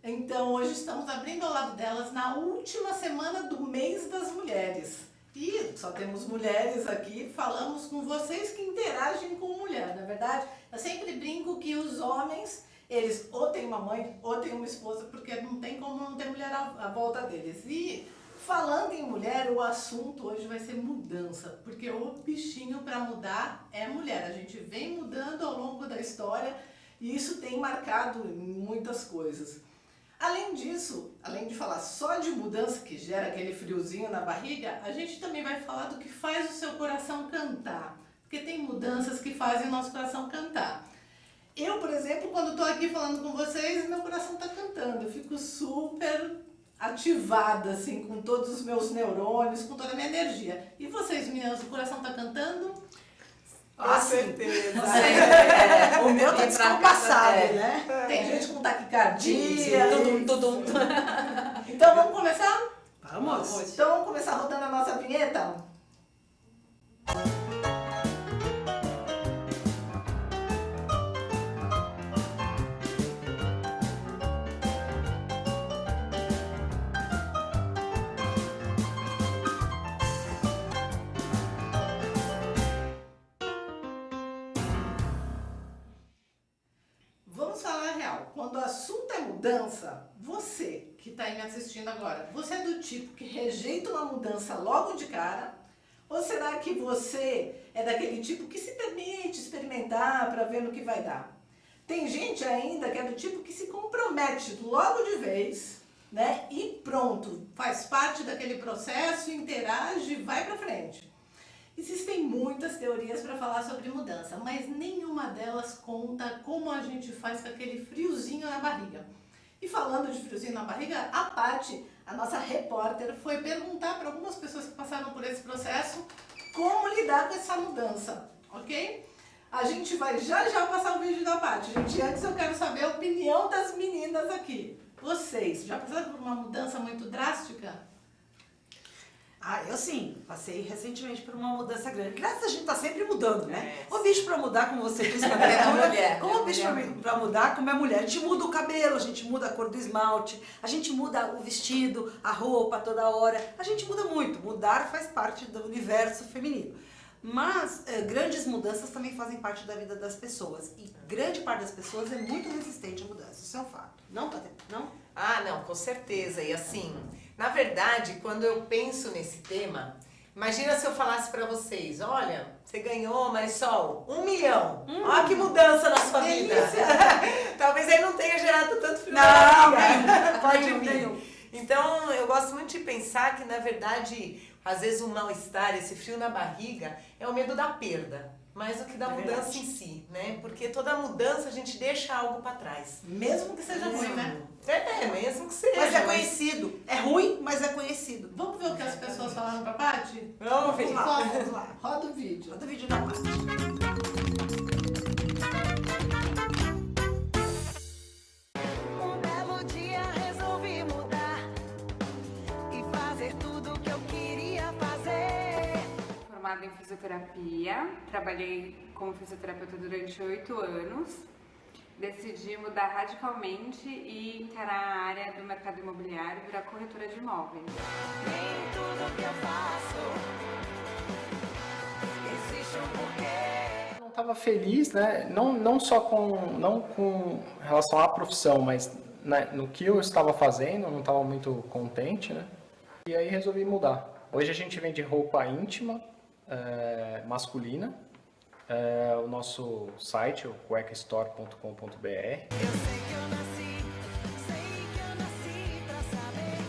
Então, hoje estamos abrindo ao lado delas na última semana do mês das mulheres. E só temos mulheres aqui, falamos com vocês que interagem com mulher, não é verdade? Eu sempre brinco que os homens, eles ou têm uma mãe ou têm uma esposa, porque não tem como não ter mulher à volta deles. E falando em mulher, o assunto hoje vai ser mudança, porque o bichinho para mudar é mulher. A gente vem mudando ao longo da história e isso tem marcado muitas coisas. Além disso, além de falar só de mudança que gera aquele friozinho na barriga, a gente também vai falar do que faz o seu coração cantar. Porque tem mudanças que fazem o nosso coração cantar. Eu, por exemplo, quando estou aqui falando com vocês, meu coração está cantando. Eu fico super ativada, assim, com todos os meus neurônios, com toda a minha energia. E vocês, meninas, o coração está cantando? Com certeza. O meu tá descompassado, né? Tem gente com taquicardia. Tudum. Então vamos começar? Vamos. Então vamos começar rodando a nossa vinheta? Vamos falar a real. Quando o assunto é mudança, você que está aí me assistindo agora, você é do tipo que rejeita uma mudança logo de cara? Ou será que você é daquele tipo que se permite experimentar para ver no que vai dar? Tem gente ainda que é do tipo que se compromete logo de vez, né? E pronto, faz parte daquele processo, interage e vai para frente. Existem muitas teorias para falar sobre mudança, mas nenhuma delas conta como a gente faz com aquele friozinho na barriga. E falando de friozinho na barriga, a Paty, a nossa repórter, foi perguntar para algumas pessoas que passaram por esse processo como lidar com essa mudança, ok? A gente vai já passar o vídeo da Paty. Gente, antes eu quero saber a opinião das meninas aqui. Vocês, já passaram por uma mudança muito drástica? Eu sim, passei recentemente por uma mudança grande. Graças a gente tá sempre mudando, né? O bicho pra mudar, como você disse, como o bicho pra mudar, como é mulher. A gente muda o cabelo, a gente muda a cor do esmalte, a gente muda o vestido, a roupa toda hora. A gente muda muito. Mudar faz parte do universo feminino. Mas grandes mudanças também fazem parte da vida das pessoas. E grande parte das pessoas é muito resistente à mudança. Isso é um fato. Não, Tati? Não? Não, com certeza. E assim, na verdade, quando eu penso nesse tema, imagina se eu falasse pra vocês, olha, você ganhou, Marisol, 1 milhão. Olha que mudança na sua vida. Talvez aí não tenha gerado tanto frio na barriga. Pode vir. Então, eu gosto muito de pensar que, na verdade, às vezes o mal-estar, esse frio na barriga, é o medo da perda, mais do que da mudança em si, né? Porque toda mudança a gente deixa algo pra trás. Mesmo que seja ruim, né? Mesmo que seja. Mas é conhecido. É ruim, mas é conhecido. Vamos ver o que as pessoas falaram pra Paty? Vamos ver. Vamos lá. Roda o vídeo. Roda o vídeo da Paty. Um belo dia resolvi mudar e fazer tudo o que eu queria fazer. Formada em fisioterapia, trabalhei como fisioterapeuta durante 8 anos. Decidi mudar radicalmente e encarar a área do mercado imobiliário e virar corretora de imóveis. Nem tudo que eu faço existe um porquê. Não estava feliz, né? Não só com relação à profissão, mas no que eu estava fazendo, não estava muito contente, né? E aí resolvi mudar. Hoje a gente vende roupa íntima, masculina. O nosso site, o cuecastore.com.br. Eu sei que eu nasci pra saber.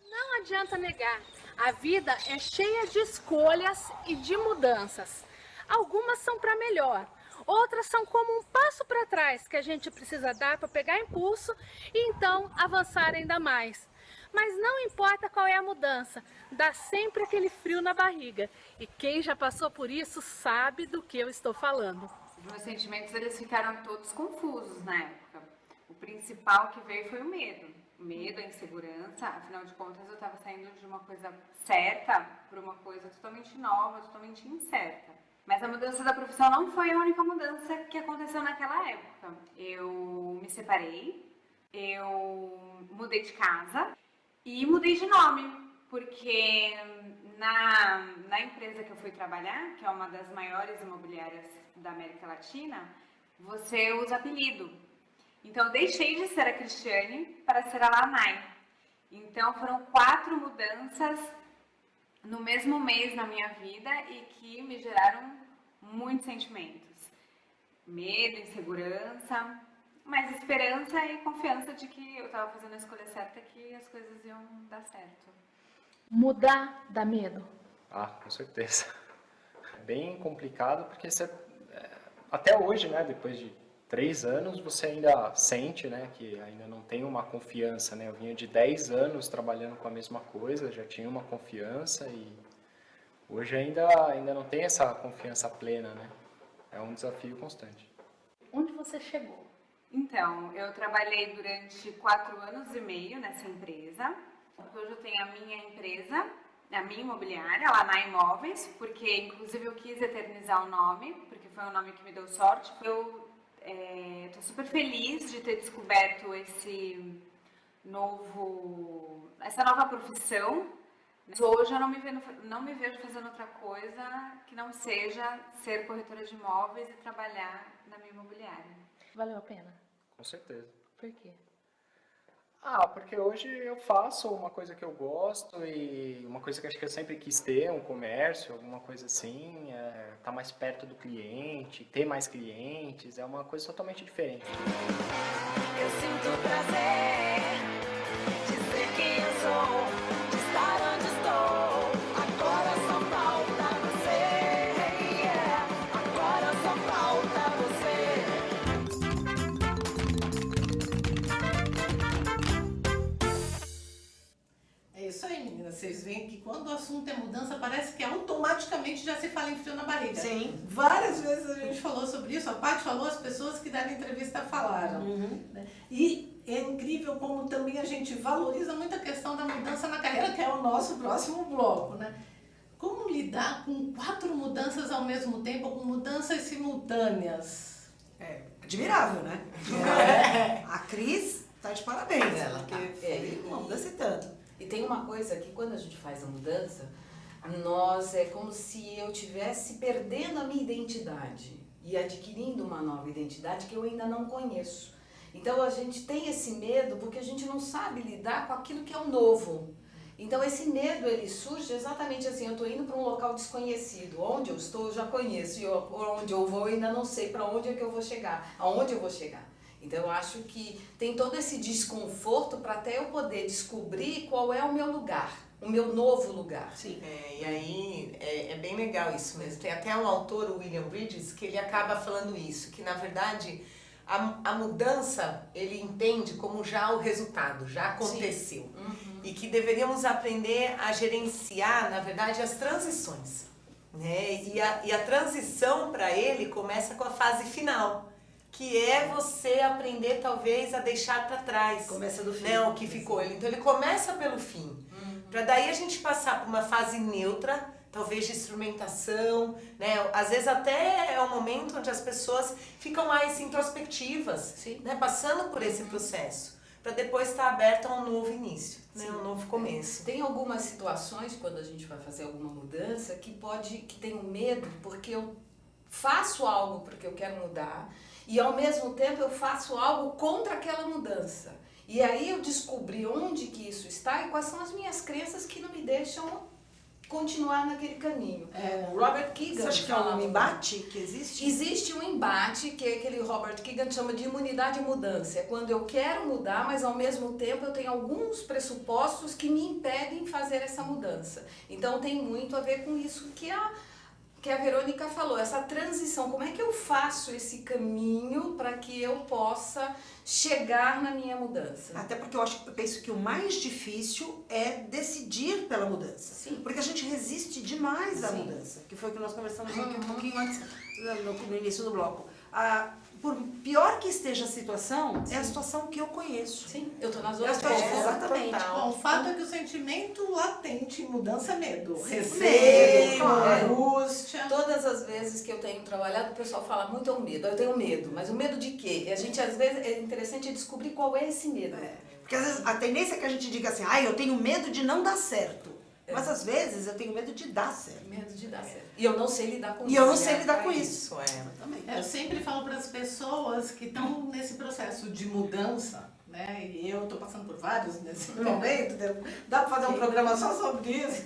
Não adianta negar, a vida é cheia de escolhas e de mudanças. Algumas são para melhor, outras são como um passo para trás que a gente precisa dar para pegar impulso e então avançar ainda mais. Mas não importa qual é a mudança, dá sempre aquele frio na barriga. E quem já passou por isso sabe do que eu estou falando. Os meus sentimentos eles ficaram todos confusos na época. O principal que veio foi o medo. O medo, a insegurança, afinal de contas eu estava saindo de uma coisa certa para uma coisa totalmente nova, totalmente incerta. Mas a mudança da profissão não foi a única mudança que aconteceu naquela época. Eu me separei, eu mudei de casa e mudei de nome, porque na empresa que eu fui trabalhar, que é uma das maiores imobiliárias da América Latina, você usa apelido. Então, eu deixei de ser a Cristiane para ser a Lanai. Então, foram 4 mudanças no mesmo mês na minha vida e que me geraram muitos sentimentos. Medo, insegurança, mas esperança e confiança de que eu estava fazendo a escolha certa e que as coisas iam dar certo. Mudar dá medo? Ah, com certeza. É bem complicado porque você, até hoje, né, depois de 3 anos, você ainda sente, né, que ainda não tem uma confiança, né? Eu vinha de 10 anos trabalhando com a mesma coisa, já tinha uma confiança e hoje ainda não tem essa confiança plena, né? É um desafio constante. Onde você chegou? Então, eu trabalhei durante 4 anos e meio nessa empresa. Hoje eu tenho a minha empresa, a minha imobiliária, a Lanai Imóveis, porque inclusive eu quis eternizar o nome, porque foi um nome que me deu sorte. Eu estou super feliz de ter descoberto essa nova profissão. Hoje eu não me vejo fazendo outra coisa que não seja ser corretora de imóveis e trabalhar na minha imobiliária. Valeu a pena? Com certeza. Por quê? Ah, porque hoje eu faço uma coisa que eu gosto e uma coisa que acho que eu sempre quis ter, um comércio, alguma coisa assim, tá mais perto do cliente, ter mais clientes, é uma coisa totalmente diferente. Eu sinto prazer dizer quem eu sou, de estar onde estou. Agora só falta você. Agora só falta você. É isso aí, meninas. Vocês veem que quando o assunto é mudança, parece que automaticamente já se fala em frio na barriga. Sim. Várias vezes a gente falou sobre isso. A Paty falou, as pessoas que deram entrevista falaram. Né? E é incrível como também a gente valoriza muito a questão da mudança na carreira, que é o nosso próximo bloco, né? Como lidar com 4 mudanças ao mesmo tempo, com mudanças simultâneas? É admirável, né? A Cris tá de parabéns. Ela porque tá. foi uma mudança e tanto. E tem uma coisa que quando a gente faz a mudança, é como se eu estivesse perdendo a minha identidade e adquirindo uma nova identidade que eu ainda não conheço. Então a gente tem esse medo porque a gente não sabe lidar com aquilo que é o novo. Então esse medo ele surge exatamente assim, eu estou indo para um local desconhecido, onde eu estou eu já conheço e onde eu vou eu ainda não sei para onde é que eu vou chegar, aonde eu vou chegar. Então eu acho que tem todo esse desconforto para até eu poder descobrir qual é o meu lugar, o meu novo lugar. Sim. E aí é bem legal isso mesmo. Tem até um autor, o William Bridges, que ele acaba falando isso, que na verdade a mudança ele entende como já o resultado, já aconteceu. E que deveríamos aprender a gerenciar, na verdade, as transições. Né? E a transição para ele começa com a fase final, que é você aprender talvez a deixar para trás. Começa do fim. Né, o que ficou. Então ele começa pelo fim. Para daí a gente passar por uma fase neutra, talvez de instrumentação, né? Às vezes até é um momento onde as pessoas ficam mais introspectivas, né? Passando por esse processo, para depois estar aberta a um novo início, né? Um novo começo. Tem algumas situações quando a gente vai fazer alguma mudança que tem um medo porque eu faço algo porque eu quero mudar e ao mesmo tempo eu faço algo contra aquela mudança. E aí eu descobri onde que isso está e quais são as minhas crenças que não me deixam continuar naquele caminho. O Robert Keegan Você acha que é um embate que existe? Existe um embate que aquele Robert Keegan chama de imunidade e mudança. É quando eu quero mudar, mas ao mesmo tempo eu tenho alguns pressupostos que me impedem de fazer essa mudança. Então tem muito a ver com isso que a Verônica falou, essa transição, como é que eu faço esse caminho para que eu possa chegar na minha mudança? Até porque eu penso que o mais difícil é decidir pela mudança. Sim. Porque a gente resiste demais à Sim. mudança, que foi o que nós conversamos aqui um pouquinho antes, no início do bloco. Por pior que esteja a situação, é a situação que eu conheço. Sim, eu tô na É zona a situação, de exatamente. total. Bom, o fato é que o sentimento latente em mudança é medo. Sim, Receio, claro. angústia. Todas as vezes que eu tenho trabalhado, o pessoal fala muito é o medo. Eu tenho medo, mas o medo de quê? A gente, às vezes, é interessante descobrir qual é esse medo. Porque às vezes a tendência é que a gente diga assim, eu tenho medo de não dar certo. Mas às vezes eu tenho medo de dar certo. Medo de dar certo. E eu não sei lidar com isso. E eu não sei lidar com isso. Eu sempre falo para as pessoas que estão nesse processo de mudança, né? E eu estou passando por vários nesse momento, dá para fazer um programa só sobre isso.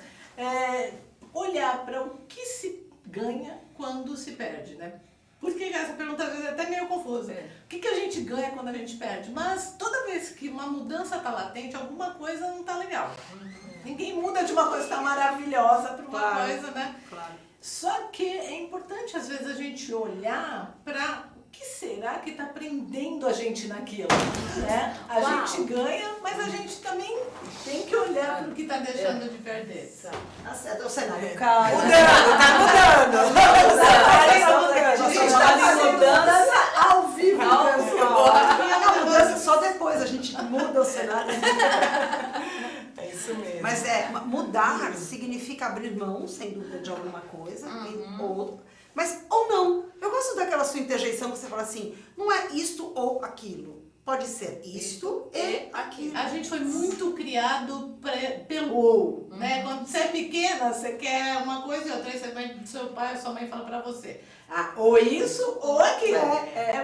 Olhar para o que se ganha quando se perde, né? Porque essa pergunta às vezes é até meio confusa. O que a gente ganha quando a gente perde? Mas toda vez que uma mudança está latente, alguma coisa não está legal. Ninguém muda de uma coisa que está maravilhosa para uma coisa, né? Claro. Só que é importante, às vezes, a gente olhar para o que será que está prendendo a gente naquilo, né? A gente ganha, mas a gente também tem que olhar para o que está deixando de perder. Tá certo, o cenário cai. Tá mudando. A gente está fazendo mudança ao vivo, pessoal. A mudança só depois, a gente muda o cenário. É isso mesmo. Mas mudar significa abrir mão, sem dúvida, de alguma coisa, mas ou não. Eu gosto daquela sua interjeição que você fala assim, não é isto ou aquilo. Pode ser isto e aquilo. A gente foi muito criado pelo ou, né? Quando você é pequena, você quer uma coisa e outra, aí seu pai ou sua mãe fala pra você, ou isso ou aquilo.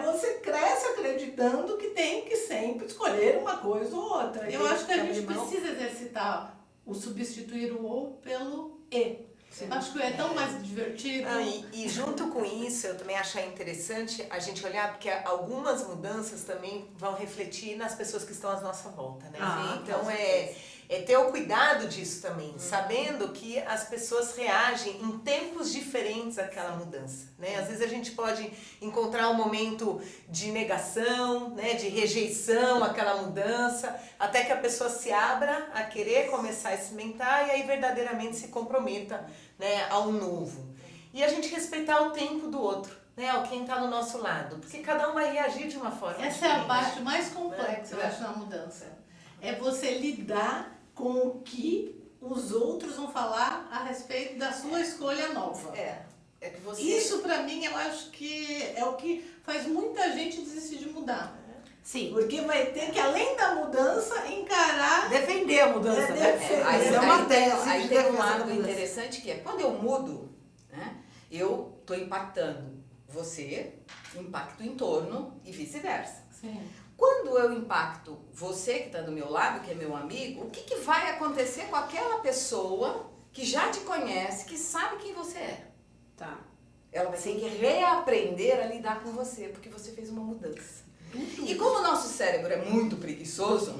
Você cresce acreditando que tem que sempre escolher uma coisa ou outra. Eu acho que a gente precisa exercitar o substituir o ou pelo e. Acho que é tão mais divertido. E junto com isso, eu também acho interessante a gente olhar, porque algumas mudanças também vão refletir nas pessoas que estão à nossa volta, né? Então é ter o cuidado disso também, sabendo que as pessoas reagem em tempos diferentes àquela mudança, né? Às vezes a gente pode encontrar um momento de negação, né? De rejeição àquela mudança, até que a pessoa se abra a querer começar a experimentar e aí verdadeiramente se comprometa, né, ao novo. E a gente respeitar o tempo do outro, né, quem está no nosso lado, porque cada um vai reagir de uma forma diferente. Essa é a parte mais complexa, eu acho, na mudança. É você lidar com o que os outros vão falar a respeito da sua escolha nova. É que você... Isso, pra mim, eu acho que é o que faz muita gente desistir de mudar. Sim. Porque vai ter que, além da mudança, encarar... Defender a mudança, né? Aí, é uma tese. Aí tem um lado interessante que é, quando eu mudo, né, eu estou impactando você, impacto em torno e vice-versa. Quando eu impacto você que está do meu lado, que é meu amigo, o que vai acontecer com aquela pessoa que já te conhece, que sabe quem você é? Tá. Ela vai ter que reaprender a lidar com você, porque você fez uma mudança. E como o nosso cérebro é muito preguiçoso,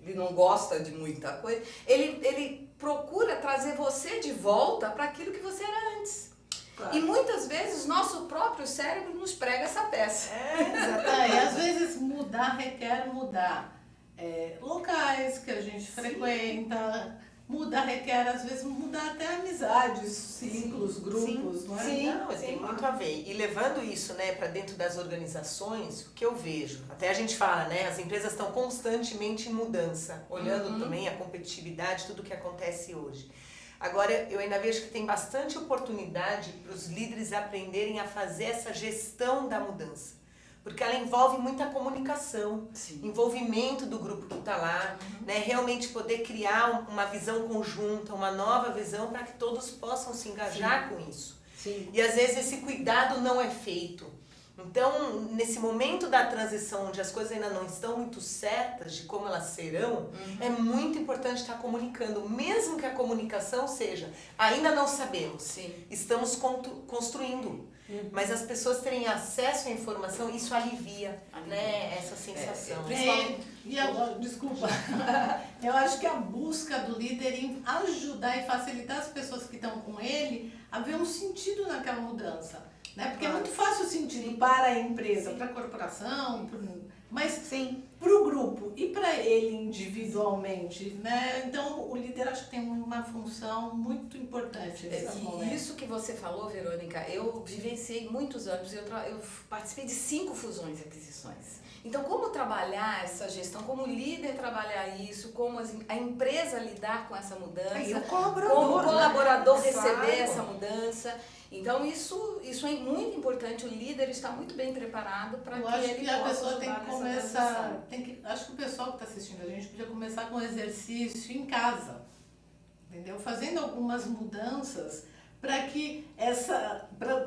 ele não gosta de muita coisa, ele procura trazer você de volta para aquilo que você era antes. Claro. E muitas vezes nosso próprio cérebro nos prega essa peça. E às vezes mudar requer mudar locais que a gente frequenta, requer às vezes mudar até amizades, ciclos, grupos, não é? Sim, tem muito a ver. E levando isso, né, para dentro das organizações, o que eu vejo, até a gente fala, né, as empresas estão constantemente em mudança, olhando também a competitividade, tudo que acontece hoje. Agora, eu ainda vejo que tem bastante oportunidade para os líderes aprenderem a fazer essa gestão da mudança. Porque ela envolve muita comunicação, envolvimento do grupo que está lá, né? Realmente poder criar uma visão conjunta, uma nova visão para que todos possam se engajar com isso. E às vezes esse cuidado não é feito. Então, nesse momento da transição, onde as coisas ainda não estão muito certas de como elas serão, é muito importante estar comunicando, mesmo que a comunicação seja, ainda não sabemos, estamos construindo. Mas as pessoas terem acesso à informação, isso alivia, né, essa sensação. Desculpa, eu acho que a busca do líder em ajudar e facilitar as pessoas que estão com ele a ver um sentido naquela mudança. Né? Porque é muito fácil o sentido para a empresa, para a corporação, Mas Sim. para o grupo e para ele individualmente, né? Então o líder acho que tem uma função muito importante nesse momento. E isso que você falou, Verônica, eu vivenciei muitos anos, eu participei de 5 fusões e aquisições. Então, como trabalhar essa gestão, como o líder trabalhar isso, como a empresa lidar com essa mudança, E o colaborador, como o colaborador né? receber Exato. essa mudança. Então, isso é muito importante, o líder está muito bem preparado para Eu que acho ele que a possa pessoa tem ajudar que nessa começar, transição. acho que o pessoal que está assistindo a gente podia começar com exercício em casa, entendeu? Fazendo algumas mudanças para que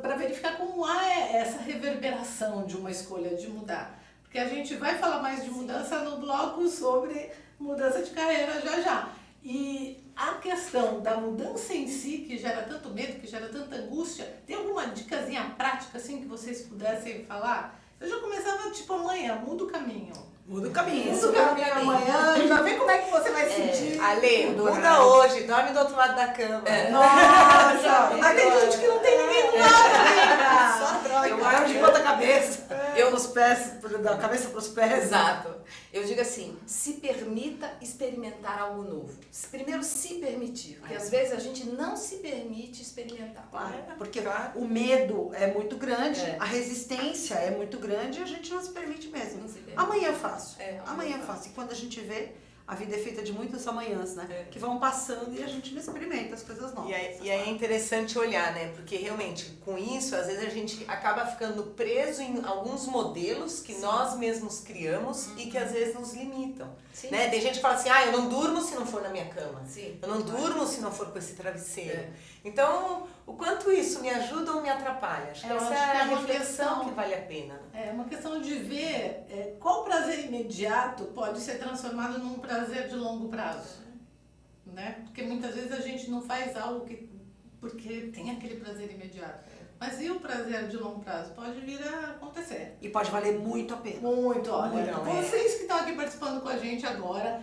para verificar como há essa reverberação de uma escolha de mudar. Porque a gente vai falar mais de mudança no bloco sobre mudança de carreira já. E a questão da mudança em si, que gera tanto medo, que gera tanta angústia, tem alguma dicasinha prática assim que vocês pudessem falar? Eu já começava tipo amanhã, muda o caminho. Muda o caminho. Muda o caminho amanhã, já vê como é que você vai sentir. Ale, Muda muda hoje, dorme do outro lado da cama. Nossa! Mas tem gente que não tem ninguém do lado, né? Só droga. Eu Eu acho- acho de ponta cabeça. Os pés, da cabeça para os pés. Exato. Eu digo assim, se permita experimentar algo novo. Primeiro, se permitir, porque às vezes a gente não se permite experimentar. Claro, porque o medo é muito grande, É. a resistência é muito grande e a gente não se permite mesmo. Não se permite. Amanhã eu faço. Amanhã eu faço. E quando a gente vê, a vida é feita de muitas amanhãs, né? É. Que vão passando e a gente não experimenta as coisas novas. E aí é interessante olhar, né? Porque realmente, com isso, às vezes a gente acaba ficando preso em alguns modelos que nós mesmos criamos e que às vezes nos limitam. Sim. Né? Tem gente que fala assim, eu não durmo se não for na minha cama. Sim. Eu não durmo se não for com esse travesseiro. É. Então, o quanto isso me ajuda ou me atrapalha? Acho que Eu essa acho que é é a uma reflexão questão- que vale a pena. Né? É uma questão de ver qual prazer imediato pode ser transformado num prazer de longo prazo, né? Porque muitas vezes a gente não faz algo porque tem aquele prazer imediato. Mas e o prazer de longo prazo? Pode vir a acontecer. E pode valer muito a pena. Muito, olha. Muito, Vocês que estão aqui participando com a gente agora,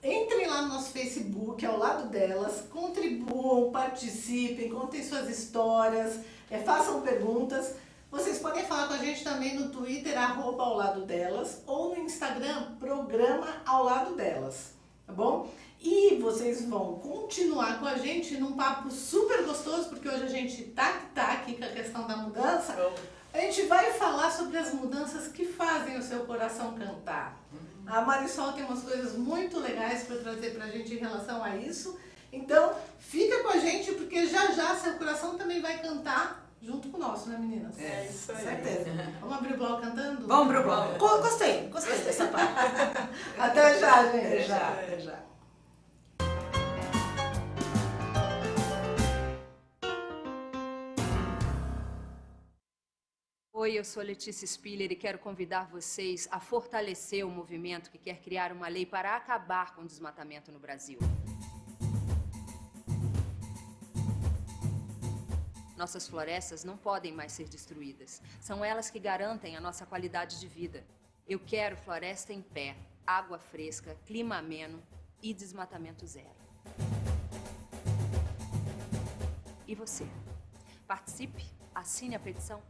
entrem lá no nosso Facebook, ao lado delas, contribuam, participem, contem suas histórias, façam perguntas. Vocês podem falar com a gente também no Twitter, @ao lado delas, ou no Instagram, programa ao lado delas, tá bom? E vocês vão continuar com a gente num papo super gostoso, porque hoje a gente tá aqui com a questão da mudança. A gente vai falar sobre as mudanças que fazem o seu coração cantar. A Marisol tem umas coisas muito legais para trazer pra gente em relação a isso. Então, fica com a gente, porque já seu coração também vai cantar junto com o nosso, né, meninas? É isso aí. Certeza. Vamos abrir o bloco cantando? Vamos pro bloco. Gostei dessa parte. Até já, gente. Até já. Oi, eu sou Letícia Spiller e quero convidar vocês a fortalecer o movimento que quer criar uma lei para acabar com o desmatamento no Brasil. Nossas florestas não podem mais ser destruídas. São elas que garantem a nossa qualidade de vida. Eu quero floresta em pé, água fresca, clima ameno e desmatamento zero. E você? Participe, assine a petição.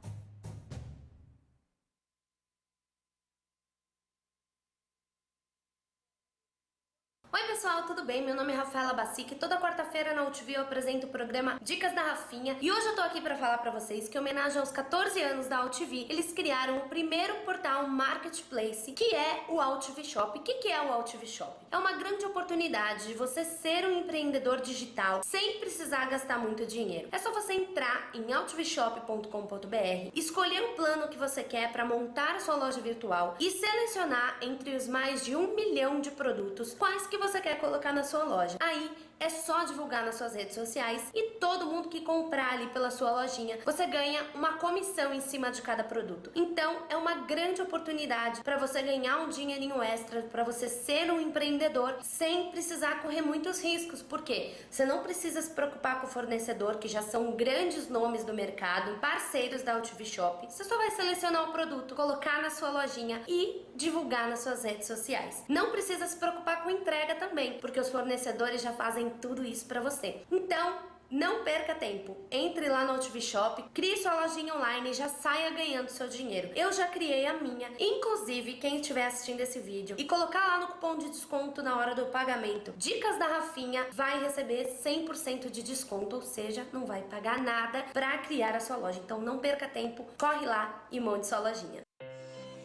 Oi pessoal, tudo bem? Meu nome é Rafaela Bacic e toda quarta-feira na UTV eu apresento o programa Dicas da Rafinha e hoje eu tô aqui pra falar pra vocês que em homenagem aos 14 anos da UTV, eles criaram o primeiro portal marketplace, que é o UTV Shop. O que é o UTV Shop? É uma grande oportunidade de você ser um empreendedor digital sem precisar gastar muito dinheiro. É só você entrar em outvshop.com.br, escolher o plano que você quer para montar a sua loja virtual e selecionar entre os mais de 1 milhão de produtos quais que você quer colocar na sua loja. Aí é só divulgar nas suas redes sociais e todo mundo que comprar ali pela sua lojinha, você ganha uma comissão em cima de cada produto. Então é uma grande oportunidade para você ganhar um dinheirinho extra, para você ser um empreendedor sem precisar correr muitos riscos. Por quê? Você não precisa se preocupar com o fornecedor, que já são grandes nomes do mercado, parceiros da UTV Shop. Você só vai selecionar o produto, colocar na sua lojinha e divulgar nas suas redes sociais. Não precisa se preocupar com entrega também, porque os fornecedores já fazem tudo isso para você. Então, Não perca tempo, entre lá no OutV Shop, crie sua lojinha online e já saia ganhando seu dinheiro. Eu já criei a minha, inclusive quem estiver assistindo esse vídeo e colocar lá no cupom de desconto na hora do pagamento Dicas da Rafinha, vai receber 100% de desconto, ou seja, não vai pagar nada para criar a sua loja. Então não perca tempo, corre lá e monte sua lojinha.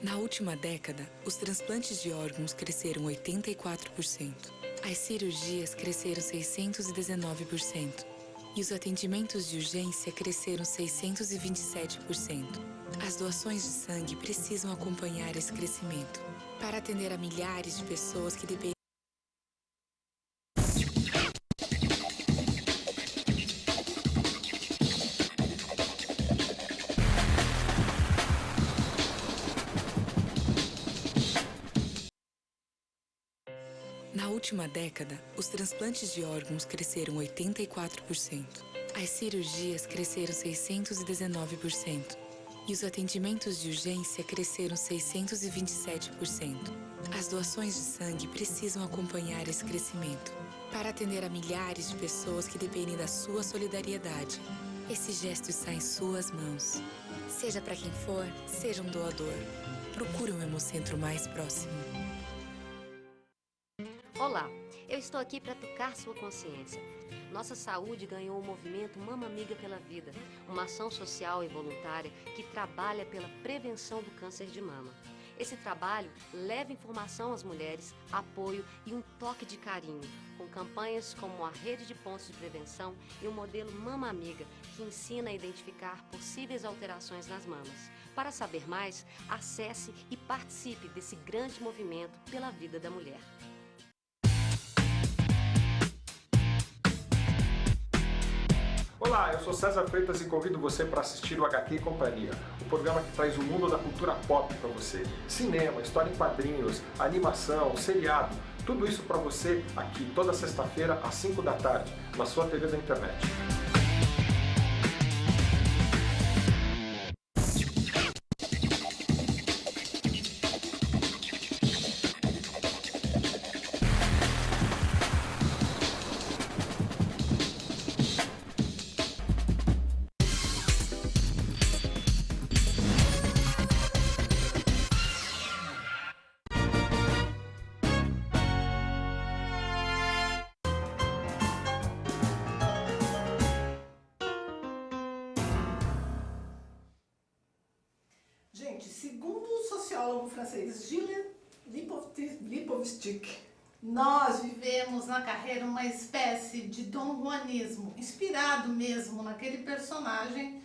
Na última década, os transplantes de órgãos cresceram 84%. As cirurgias cresceram 619%. E os atendimentos de urgência cresceram 627%. As doações de sangue precisam acompanhar esse crescimento para atender a milhares de pessoas que dependem. Na última década, os transplantes de órgãos cresceram 84%. As cirurgias cresceram 619%. E os atendimentos de urgência cresceram 627%. As doações de sangue precisam acompanhar esse crescimento para atender a milhares de pessoas que dependem da sua solidariedade. Esse gesto está em suas mãos. Seja para quem for, seja um doador. Procure um Hemocentro mais próximo. Olá, eu estou aqui para tocar sua consciência. Nossa saúde ganhou o movimento Mama Amiga pela Vida, uma ação social e voluntária que trabalha pela prevenção do câncer de mama. Esse trabalho leva informação às mulheres, apoio e um toque de carinho, com campanhas como a Rede de Pontos de Prevenção e o modelo Mama Amiga, que ensina a identificar possíveis alterações nas mamas. Para saber mais, acesse e participe desse grande movimento pela vida da mulher. Olá, eu sou César Freitas e convido você para assistir o HQ e Companhia, o programa que traz o mundo da cultura pop para você. Cinema, história em quadrinhos, animação, seriado, tudo isso para você aqui toda sexta-feira às 5 da tarde, na sua TV da internet. Gente, segundo o sociólogo francês Gilles Lipovetsky, nós vivemos na carreira uma espécie de Dom Juanismo, inspirado mesmo naquele personagem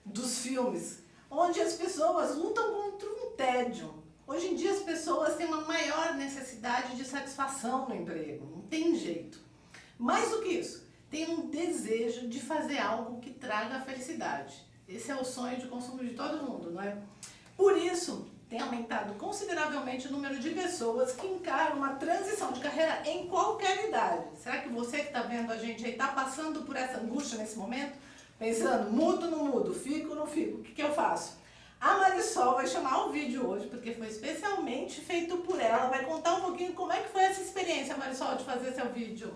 dos filmes, onde as pessoas lutam contra um tédio. Hoje em dia as pessoas têm uma maior necessidade de satisfação no emprego, não tem jeito. Mais do que isso, tem um desejo de fazer algo que traga felicidade. Esse é o sonho de consumo de todo mundo, não é? Por isso, tem aumentado consideravelmente o número de pessoas que encaram uma transição de carreira em qualquer idade. Será que você que está vendo a gente aí está passando por essa angústia nesse momento? Pensando, mudo ou não mudo, fico ou não fico, o que eu faço? A Marisol vai chamar o vídeo hoje, porque foi especialmente feito por ela. Vai contar um pouquinho como é que foi essa experiência, Marisol, de fazer seu vídeo.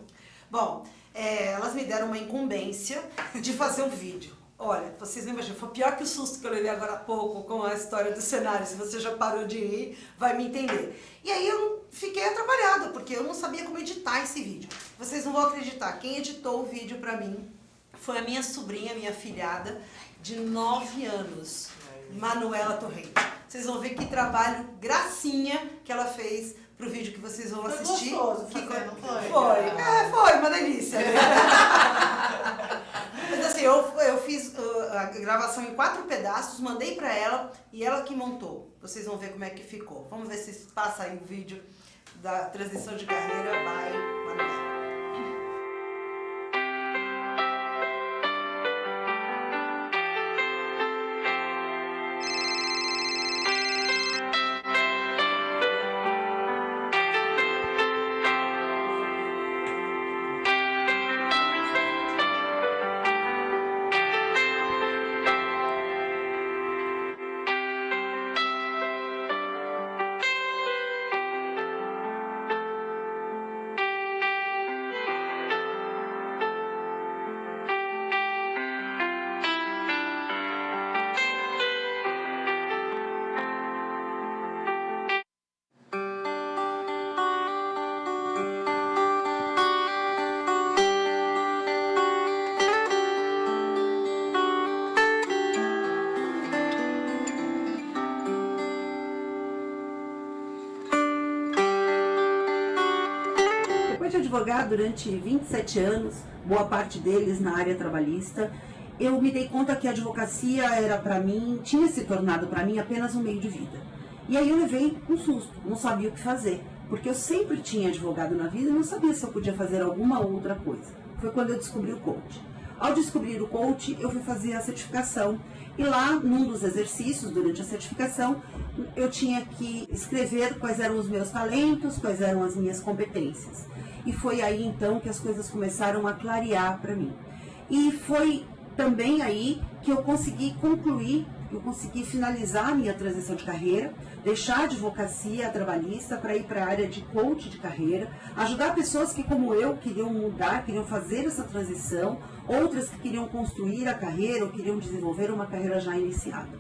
Bom, elas me deram uma incumbência de fazer um vídeo. Olha, vocês não imaginam, foi pior que o susto que eu levei agora há pouco com a história do cenário. Se você já parou de rir, vai me entender. E aí eu fiquei atrapalhada, porque eu não sabia como editar esse vídeo. Vocês não vão acreditar, quem editou o vídeo pra mim foi a minha sobrinha, minha filhada, de 9 anos, Manuela Torrente. Vocês vão ver que trabalho gracinha que ela fez pro vídeo que vocês vão assistir. Foi gostoso fazer, não foi? Foi uma delícia. Mas assim, eu fiz a gravação em 4 pedaços, mandei pra ela e ela que montou. Vocês vão ver como é que ficou. Vamos ver se passa aí o vídeo da transição de carreira. Vai, Manuela. advogada durante 27 anos, boa parte deles na área trabalhista. Eu me dei conta que a advocacia era para mim, tinha se tornado para mim apenas um meio de vida. E aí eu levei um susto, não sabia o que fazer, porque eu sempre tinha advogado na vida e não sabia se eu podia fazer alguma outra coisa. Foi quando eu descobri o coach. Ao descobrir o coach, eu fui fazer a certificação e lá, num dos exercícios, durante a certificação, eu tinha que escrever quais eram os meus talentos, quais eram as minhas competências. E foi aí, então, que as coisas começaram a clarear para mim. E foi também aí que eu consegui concluir, eu consegui finalizar a minha transição de carreira, deixar a advocacia trabalhista para ir para a área de coach de carreira, ajudar pessoas que, como eu, queriam mudar, queriam fazer essa transição, outras que queriam construir a carreira ou queriam desenvolver uma carreira já iniciada.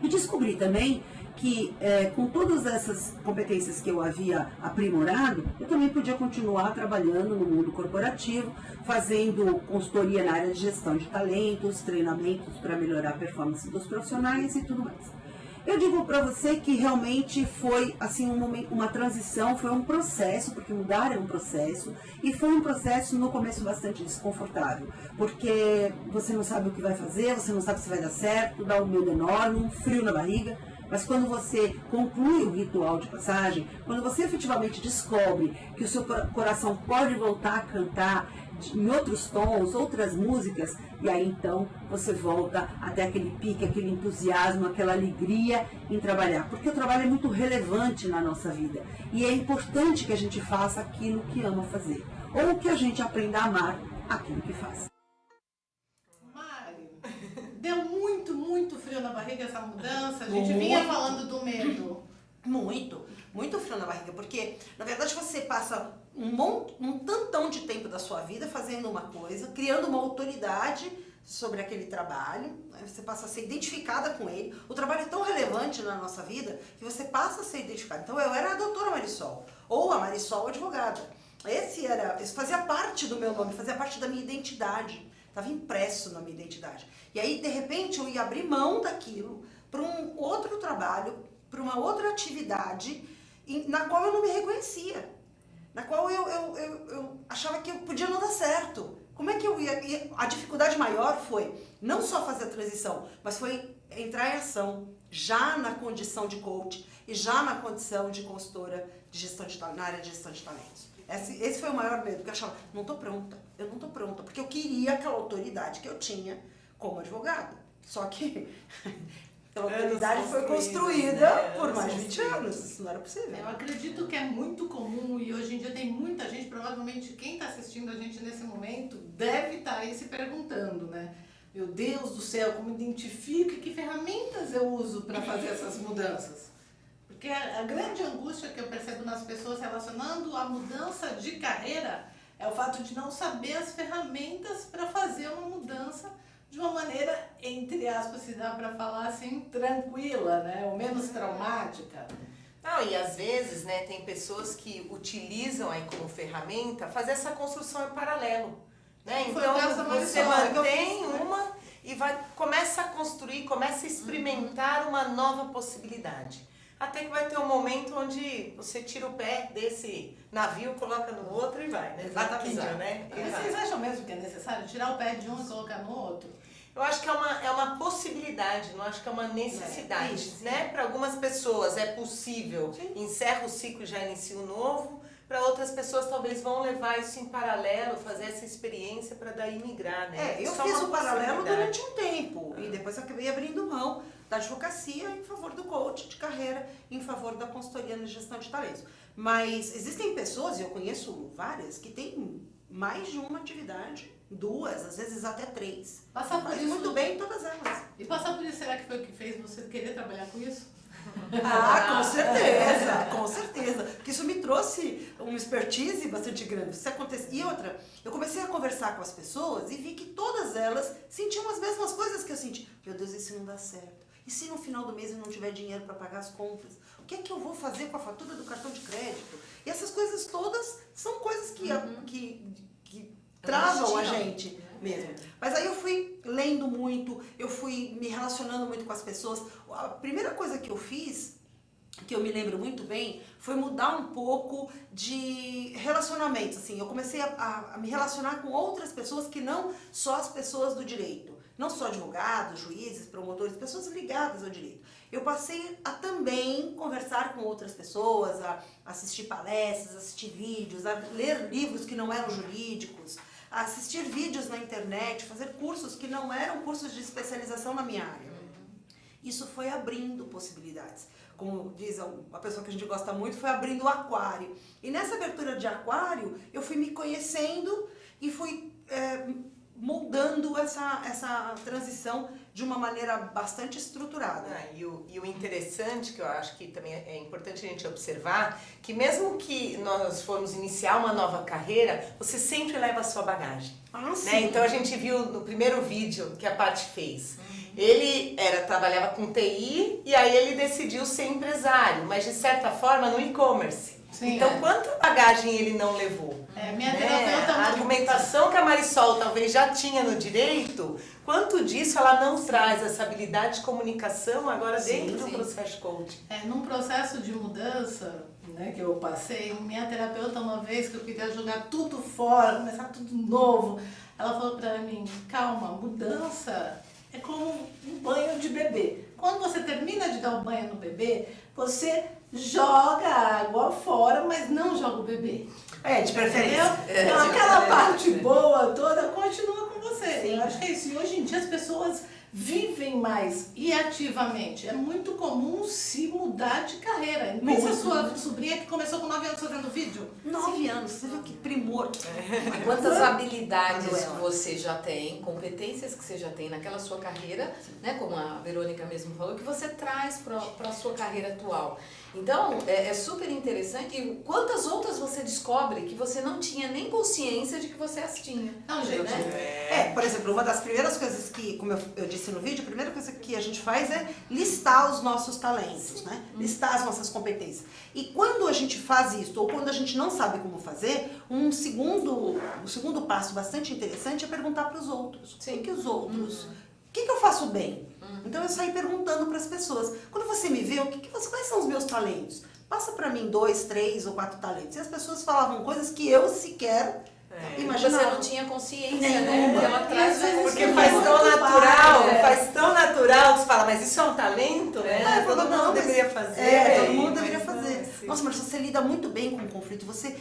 E descobri também que com todas essas competências que eu havia aprimorado, eu também podia continuar trabalhando no mundo corporativo, fazendo consultoria na área de gestão de talentos, treinamentos para melhorar a performance dos profissionais e tudo mais. Eu digo para você que realmente foi assim uma transição, foi um processo, porque mudar é um processo, e foi um processo no começo bastante desconfortável, porque você não sabe o que vai fazer, você não sabe se vai dar certo, dá um medo enorme, um frio na barriga. Mas quando você conclui o ritual de passagem, quando você efetivamente descobre que o seu coração pode voltar a cantar em outros tons, outras músicas, e aí então você volta até aquele pique, aquele entusiasmo, aquela alegria em trabalhar. Porque o trabalho é muito relevante na nossa vida. E é importante que a gente faça aquilo que ama fazer. Ou que a gente aprenda a amar aquilo que faz. Deu muito frio na barriga essa mudança? A gente vinha falando do medo. Muito frio na barriga, porque na verdade você passa um tantão de tempo da sua vida fazendo uma coisa, criando uma autoridade sobre aquele trabalho, você passa a ser identificada com ele. O trabalho é tão relevante na nossa vida que você passa a ser identificada. Então eu era a doutora Marisol, ou a Marisol advogada. Isso fazia parte do meu nome, fazia parte da minha identidade. Estava impresso na minha identidade. E aí, de repente, eu ia abrir mão daquilo para um outro trabalho, para uma outra atividade na qual eu não me reconhecia. Na qual eu achava que eu podia não dar certo. Como é que eu ia... E a dificuldade maior foi não só fazer a transição, mas foi entrar em ação já na condição de coach e já na condição de consultora de gestão na área de gestão de talentos. Esse foi o maior medo, porque eu achava, eu não tô pronta, porque eu queria aquela autoridade que eu tinha como advogada. Só que a autoridade foi construída por mais de 20 anos, isso não era possível. Eu acredito que é muito comum e hoje em dia tem muita gente, provavelmente quem está assistindo a gente nesse momento deve estar aí se perguntando, né? Meu Deus do céu, como identifico e que ferramentas eu uso para fazer essas mudanças? Porque a grande angústia que eu percebo nas pessoas relacionando a mudança de carreira é o fato de não saber as ferramentas para fazer uma mudança de uma maneira, entre aspas, se dá para falar assim, tranquila, né? Ou menos traumática. Não, e às vezes, né, tem pessoas que utilizam aí como ferramenta fazer essa construção em paralelo, né? Então você mantém uma e começa a construir, começa a experimentar uma nova possibilidade. Até que vai ter um momento onde você tira o pé desse navio, coloca no outro e vai, né? Exatamente. Né? Mas vocês acham mesmo que é necessário tirar o pé de um e colocar no outro? Eu acho que é uma possibilidade, não acho que é uma necessidade, né? Para algumas pessoas é possível, encerra o ciclo e já inicia o novo. Para outras pessoas talvez vão levar isso em paralelo, fazer essa experiência para daí migrar, né? Eu fiz o paralelo durante um tempo e depois acabei abrindo mão da advocacia em favor do coach de carreira, em favor da consultoria na gestão de talentos. Mas existem pessoas, e eu conheço várias, que têm mais de uma atividade, 2, às vezes até 3. Passar por isso muito bem em todas elas. E passar por isso, será que foi o que fez você querer trabalhar com isso? Ah, com certeza. Porque isso me trouxe uma expertise bastante grande. Isso acontece. E outra, eu comecei a conversar com as pessoas e vi que todas elas sentiam as mesmas coisas que eu senti. Meu Deus, isso não dá certo. E se no final do mês eu não tiver dinheiro para pagar as contas? O que é que eu vou fazer com a fatura do cartão de crédito? E essas coisas todas são coisas que travam a gente mesmo. Mas aí eu fui lendo muito, eu fui me relacionando muito com as pessoas. A primeira coisa que eu fiz que eu me lembro muito bem, foi mudar um pouco de relacionamentos, assim. Eu comecei a me relacionar com outras pessoas que não só as pessoas do direito. Não só advogados, juízes, promotores, pessoas ligadas ao direito. Eu passei a também conversar com outras pessoas, a assistir palestras, assistir vídeos, a ler livros que não eram jurídicos, a assistir vídeos na internet, fazer cursos que não eram cursos de especialização na minha área. Isso foi abrindo possibilidades. Como diz uma pessoa que a gente gosta muito, foi abrindo o aquário. E nessa abertura de aquário, eu fui me conhecendo e fui moldando essa transição de uma maneira bastante estruturada. E o interessante, que eu acho que também é importante a gente observar, que mesmo que nós formos iniciar uma nova carreira, você sempre leva a sua bagagem. Né? Então a gente viu no primeiro vídeo que a Paty fez. Ele trabalhava com TI e aí ele decidiu ser empresário, mas de certa forma no e-commerce. Então quanta bagagem ele não levou? Minha terapeuta... A argumentação que a Marisol talvez já tinha no direito, quanto disso ela não traz essa habilidade de comunicação agora dentro do processo coaching? Num processo de mudança, né, que eu passei, minha terapeuta uma vez que eu queria jogar tudo fora, começar tudo novo, ela falou pra mim, calma, mudança é como um banho de bebê. Quando você termina de dar o banho no bebê, você joga a água fora, mas não joga o bebê. De preferência. Então aquela parte boa toda continua com você. Eu acho que é isso. E hoje em dia as pessoas vivem mais e ativamente. É muito comum se mudar de carreira. Pensa a sua sobrinha que começou com 9 anos fazendo vídeo. 9 anos, você viu que primor. Quantas habilidades você já tem, competências que você já tem naquela sua carreira, né, como a Verônica mesmo falou, que você traz para a sua carreira atual. Então, é super interessante. E quantas outras você descobre que você não tinha nem consciência de que você as tinha. Não, gente. Por exemplo, uma das primeiras coisas que, como eu disse no vídeo, a primeira coisa que a gente faz é listar os nossos talentos, né? Listar as nossas competências. E quando a gente faz isso, ou quando a gente não sabe como fazer, um segundo passo bastante interessante é perguntar para os outros. O que os outros... O que eu faço bem? Então eu saí perguntando para as pessoas. Quando você me vê, quais são os meus talentos? Passa para mim 2, 3 ou 4 talentos. E as pessoas falavam coisas que eu sequer imaginava. Você não tinha consciência, né? Ela traz, porque faz tão natural, você fala, mas isso é um talento, né? Todo mundo deveria fazer. Todo mundo deveria fazer. Nossa, mas você lida muito bem com o conflito, você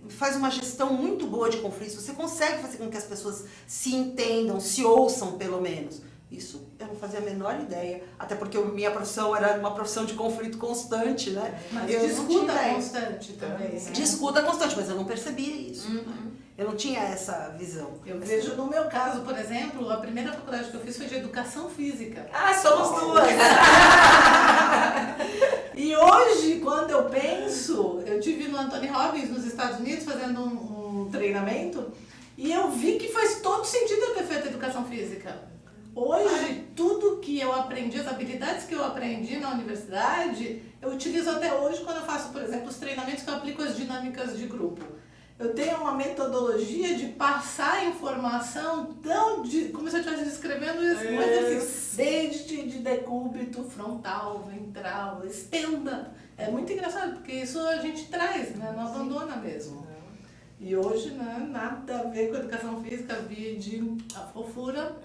faz uma gestão muito boa de conflitos, você consegue fazer com que as pessoas se entendam, se ouçam pelo menos. Isso eu não fazia a menor ideia, até porque minha profissão era uma profissão de conflito constante, né? Mas de escuta constante também. De escuta constante, mas eu não percebia isso. Né? Eu não tinha essa visão. Eu vejo no meu caso, por exemplo, a primeira faculdade que eu fiz foi de educação física. Somos duas! E hoje, quando eu penso, eu estive no Anthony Robbins, nos Estados Unidos, fazendo um treinamento, e eu vi que faz todo sentido eu ter feito educação física. Hoje, tudo que eu aprendi, as habilidades que eu aprendi na universidade, eu utilizo até hoje quando eu faço, por exemplo, os treinamentos que eu aplico as dinâmicas de grupo. Eu tenho uma metodologia de passar informação como se eu estivesse descrevendo um exercício. Desde de decúbito, frontal, ventral, estenda. É muito engraçado, porque isso a gente traz, né? Não abandona mesmo. E hoje, né, nada a ver com educação física, vídeo, a fofura.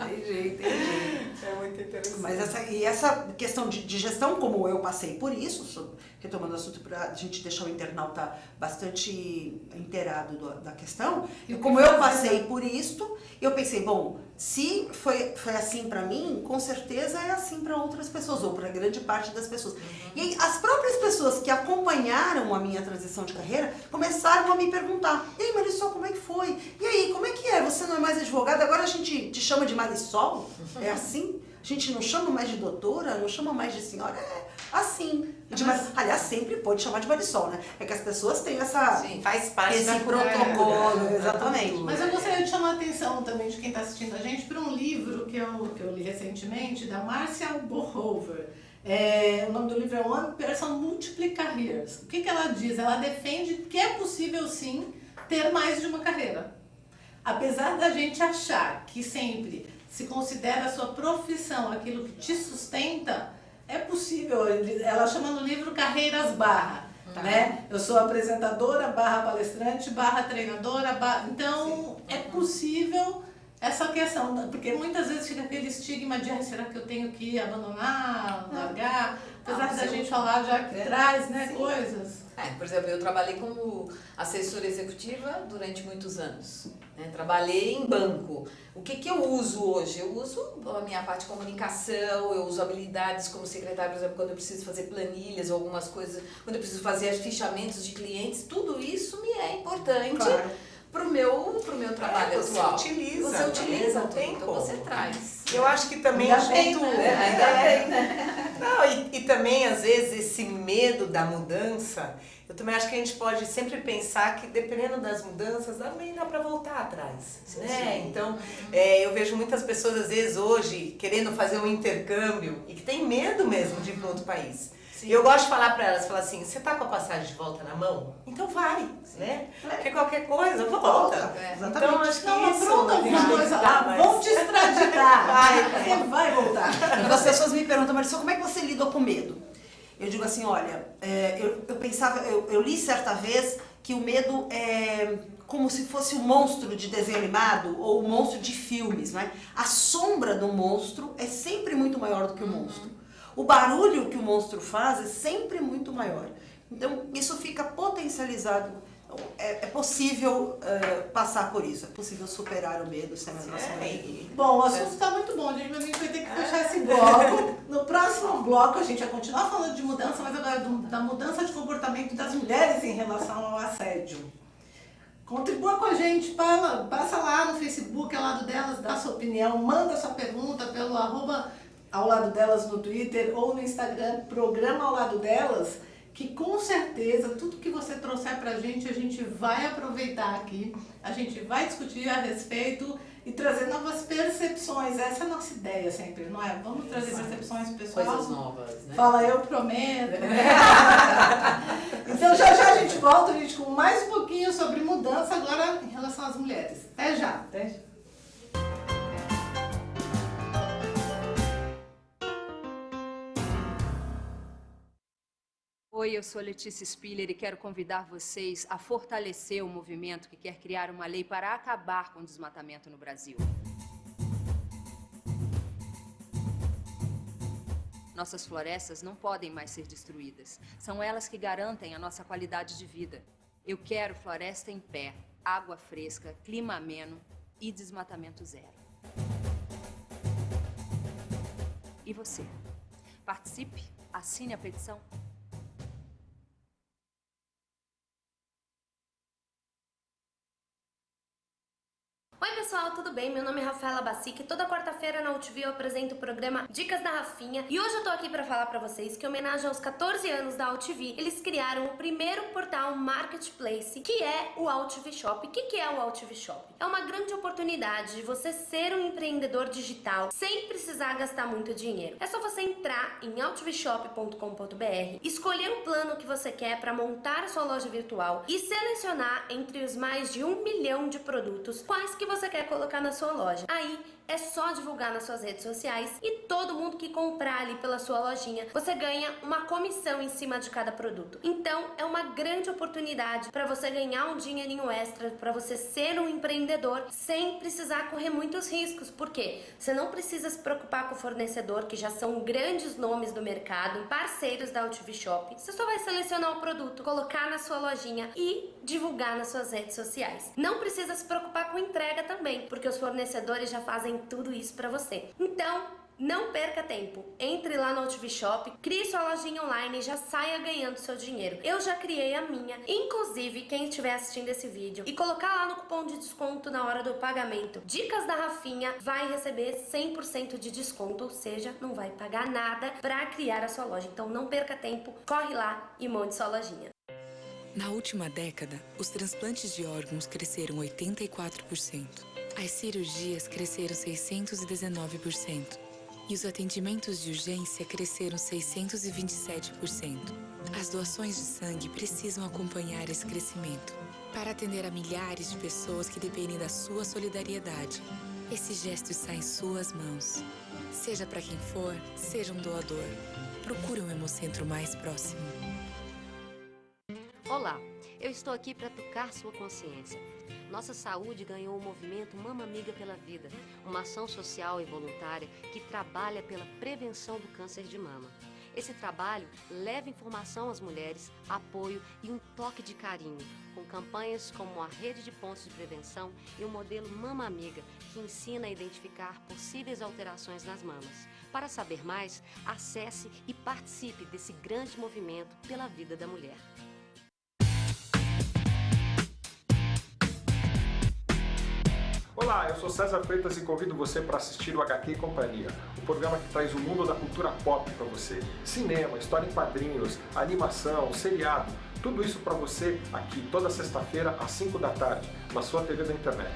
Tem jeito. É muito interessante. Mas essa questão de gestão, como eu passei por isso, retomando o assunto para a gente deixar o internauta bastante inteirado da questão, e como eu passei por isso, eu pensei, bom, se foi assim para mim, com certeza é assim para outras pessoas, ou para grande parte das pessoas. E aí, as próprias pessoas que acompanharam a minha transição de carreira começaram a me perguntar, e aí, Marisol, como é que foi? E aí, como é que é? Você não é mais advogada, agora a gente te chama de Marisol? É assim? A gente não chama mais de doutora, não chama mais de senhora? É assim. Aliás, sempre pode chamar de Marisol, né? É que as pessoas têm faz parte esse protocolo, exatamente. Mas eu gostaria de chamar a atenção também de quem está assistindo a gente para um livro que eu li recentemente, da Marcia Bonhoeffer. O nome do livro é One Person Multiple Careers. O que ela diz? Ela defende que é possível, sim, ter mais de uma carreira. Apesar da gente achar que sempre se considera a sua profissão aquilo que te sustenta, é possível, ela chama no livro Carreiras Barra, né? Eu sou apresentadora, barra palestrante, barra treinadora, então é possível essa questão, porque muitas vezes fica aquele estigma de será que eu tenho que abandonar, largar, apesar da gente falar já que traz, né, coisas. Por exemplo, eu trabalhei como assessora executiva durante muitos anos. Né? Trabalhei em banco. O que eu uso hoje? Eu uso a minha parte de comunicação, eu uso habilidades como secretária, por exemplo, quando eu preciso fazer planilhas ou algumas coisas, quando eu preciso fazer fichamentos de clientes, tudo isso me é importante. Claro. Pro meu trabalho atual. Você utiliza não tem então você traz. Eu acho que também ainda bem, né? Não, e também às vezes esse medo da mudança, eu também acho que a gente pode sempre pensar que dependendo das mudanças também dá para voltar atrás, né? Então eu vejo muitas pessoas às vezes hoje querendo fazer um intercâmbio e que tem medo mesmo de ir para outro país. E eu gosto de falar para elas, falar assim, você tá com a passagem de volta na mão? Então vai, né? Porque qualquer coisa, volta. Exatamente. Então acho que isso... Pronto, alguma coisa lá, vão te extraditar. Você vai voltar. Então, as pessoas me perguntam, Marisol, como é que você lidou com medo? Eu digo assim, olha, eu pensava, eu li certa vez que o medo é como se fosse um monstro de desenho animado ou um monstro de filmes, né? A sombra do monstro é sempre muito maior do que o monstro. O barulho que o monstro faz é sempre muito maior. Então, isso fica potencializado. É possível passar por isso, é possível superar o medo sem a nossa medo. Bom, o assunto está muito bom, gente, mas a gente vai ter que fechar esse bloco. No próximo bloco a gente vai continuar falando de mudança, mas agora da mudança de comportamento das mulheres em relação ao assédio. Contribua com a gente, passa lá no Facebook, ao lado delas, dá sua opinião, manda sua pergunta pelo @ao lado delas no Twitter ou no Instagram, programa ao lado delas, que com certeza tudo que você trouxer pra gente, a gente vai aproveitar aqui, a gente vai discutir a respeito e trazer novas percepções. Essa é a nossa ideia sempre, não é? Vamos trazer percepções pessoal. Coisas novas, né? Fala, eu prometo. Então já a gente volta, gente, com mais um pouquinho sobre mudança agora em relação às mulheres. Até já. Até já. Oi, eu sou Letícia Spiller e quero convidar vocês a fortalecer o movimento que quer criar uma lei para acabar com o desmatamento no Brasil. Nossas florestas não podem mais ser destruídas. São elas que garantem a nossa qualidade de vida. Eu quero floresta em pé, água fresca, clima ameno e desmatamento zero. E você? Participe, assine a petição. Oi pessoal, tudo bem? Meu nome é Rafaela Bassic e toda quarta-feira na UTV eu apresento o programa Dicas da Rafinha e hoje eu tô aqui pra falar pra vocês que em homenagem aos 14 anos da UTV, eles criaram o primeiro portal marketplace que é o UTV Shop. O que é o UTV Shop? É uma grande oportunidade de você ser um empreendedor digital sem precisar gastar muito dinheiro. É só você entrar em utvshop.com.br, escolher um plano que você quer para montar a sua loja virtual e selecionar entre os mais de 1 milhão de produtos quais que você quer colocar na sua loja. Aí é só divulgar nas suas redes sociais e todo mundo que comprar ali pela sua lojinha, você ganha uma comissão em cima de cada produto. Então é uma grande oportunidade para você ganhar um dinheirinho extra, para você ser um empreendedor sem precisar correr muitos riscos. Por quê? Você não precisa se preocupar com o fornecedor, que já são grandes nomes do mercado, parceiros da UTV Shop. Você só vai selecionar o produto, colocar na sua lojinha e divulgar nas suas redes sociais. Não precisa se preocupar com entrega também, porque os fornecedores já fazem tudo isso para você. Então, não perca tempo. Entre lá no UTV Shop, crie sua lojinha online e já saia ganhando seu dinheiro. Eu já criei a minha. Inclusive, quem estiver assistindo esse vídeo e colocar lá no cupom de desconto na hora do pagamento Dicas da Rafinha, vai receber 100% de desconto, ou seja, não vai pagar nada para criar a sua loja. Então não perca tempo, corre lá e monte sua lojinha. Na última década, os transplantes de órgãos cresceram 84%. As cirurgias cresceram 619%. E os atendimentos de urgência cresceram 627%. As doações de sangue precisam acompanhar esse crescimento para atender a milhares de pessoas que dependem da sua solidariedade. Esse gesto está em suas mãos. Seja para quem for, seja um doador. Procure um Hemocentro mais próximo. Olá, eu estou aqui para tocar sua consciência. Nossa saúde ganhou o movimento Mama Amiga pela Vida, uma ação social e voluntária que trabalha pela prevenção do câncer de mama. Esse trabalho leva informação às mulheres, apoio e um toque de carinho, com campanhas como a Rede de Pontos de Prevenção e o modelo Mama Amiga, que ensina a identificar possíveis alterações nas mamas. Para saber mais, acesse e participe desse grande movimento pela vida da mulher. Olá, eu sou César Freitas e convido você para assistir o HQ e Companhia, o programa que traz o mundo da cultura pop para você. Cinema, história em quadrinhos, animação, seriado, tudo isso para você aqui toda sexta-feira às 5 da tarde, na sua TV da internet.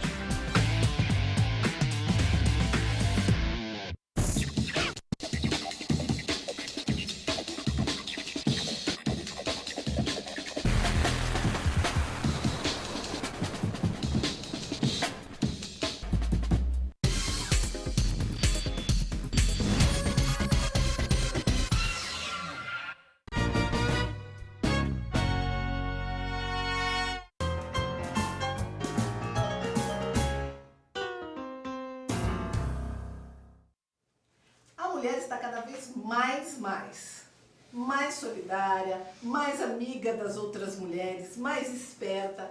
A mulher está cada vez mais solidária, mais amiga das outras mulheres, mais esperta,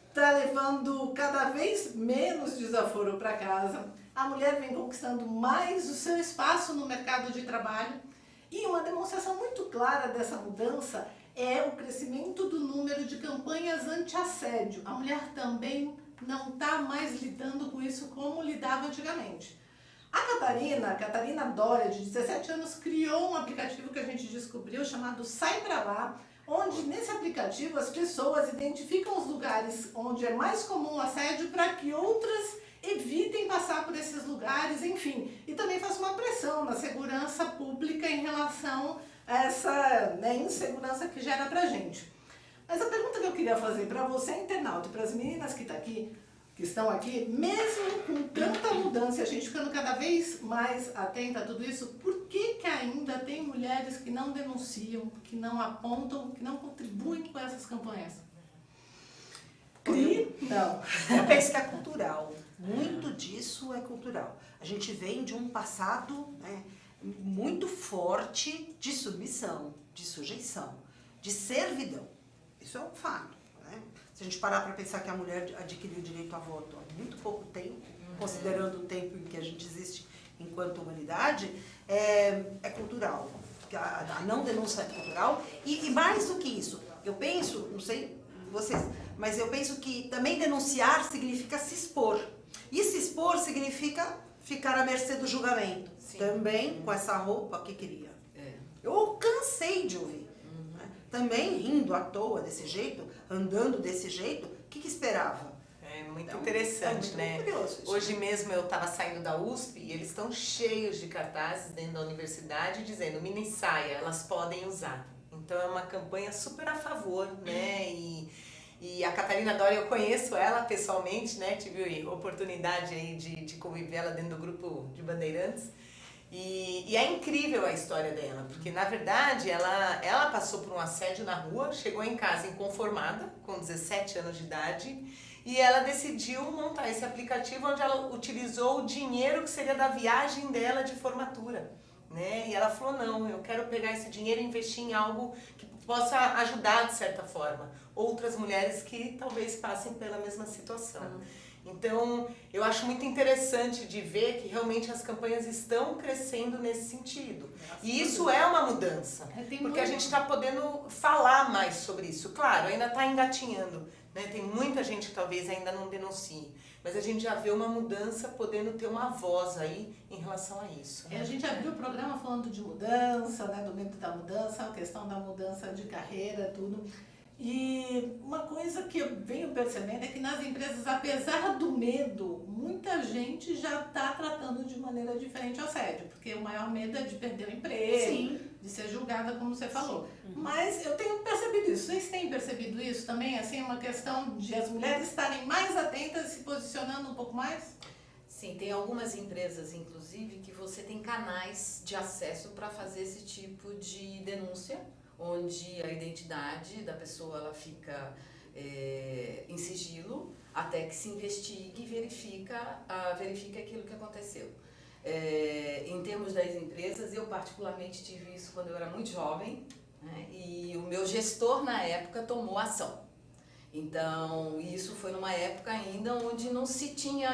está levando cada vez menos desaforo para casa. A mulher vem conquistando mais o seu espaço no mercado de trabalho e uma demonstração muito clara dessa mudança é o crescimento do número de campanhas anti-assédio. A mulher também não está mais lidando com isso como lidava antigamente. A Catarina Dória, de 17 anos, criou um aplicativo que a gente descobriu chamado Sai Pra Lá, onde nesse aplicativo as pessoas identificam os lugares onde é mais comum o assédio para que outras evitem passar por esses lugares, enfim. E também faz uma pressão na segurança pública em relação a essa insegurança que gera pra gente. Mas a pergunta que eu queria fazer para você, internauta, e para as meninas que estão aqui, mesmo com tanta mudança, a gente ficando cada vez mais atenta a tudo isso, por que ainda tem mulheres que não denunciam, que não apontam, que não contribuem com essas campanhas? Não. Eu penso que é cultural. Muito disso é cultural. A gente vem de um passado, né, muito forte de submissão, de sujeição, de servidão. Isso é um fato. Se a gente parar para pensar que a mulher adquiriu o direito a voto há muito pouco tempo, considerando o tempo em que a gente existe enquanto humanidade, é cultural. A não denúncia é cultural. E mais do que isso, eu penso, não sei vocês, mas eu penso que também denunciar significa se expor. E se expor significa ficar à mercê do julgamento. Sim. Também com essa roupa que queria. Eu cansei de ouvir. Também rindo à toa desse jeito, andando desse jeito, o que esperava? É muito interessante, né? Hoje mesmo eu estava saindo da USP e eles estão cheios de cartazes dentro da universidade dizendo mini saia, elas podem usar. Então é uma campanha super a favor, né? E a Catarina Dória, eu conheço ela pessoalmente, né? Tive oportunidade aí de conviver ela dentro do grupo de Bandeirantes. E é incrível a história dela, porque na verdade ela passou por um assédio na rua, chegou em casa inconformada, com 17 anos de idade, e ela decidiu montar esse aplicativo onde ela utilizou o dinheiro que seria da viagem dela de formatura, né? E ela falou, não, eu quero pegar esse dinheiro e investir em algo que possa ajudar de certa forma outras mulheres que talvez passem pela mesma situação. Então, eu acho muito interessante de ver que realmente as campanhas estão crescendo nesse sentido. E isso é uma mudança, porque a gente está podendo falar mais sobre isso. Claro, ainda está engatinhando, né? Tem muita gente que talvez ainda não denuncie, mas a gente já vê uma mudança podendo ter uma voz aí em relação a isso. A gente abriu o programa falando de mudança, né? Do medo da mudança, a questão da mudança de carreira, tudo. E uma coisa que eu venho percebendo é que nas empresas, apesar do medo, muita gente já está tratando de maneira diferente o assédio, porque o maior medo é de perder o emprego, sim, de ser julgada, como você falou. Mas eu tenho percebido isso. Vocês têm percebido isso também? Assim, uma questão de as mulheres estarem mais atentas, se posicionando um pouco mais? Sim. Sim, tem algumas empresas, inclusive, que você tem canais de acesso para fazer esse tipo de denúncia, onde a identidade da pessoa ela fica em sigilo até que se investigue e verifique aquilo que aconteceu. Em termos das empresas, eu particularmente tive isso quando eu era muito jovem, né, e o meu gestor na época tomou ação. Então, isso foi numa época ainda onde não se tinha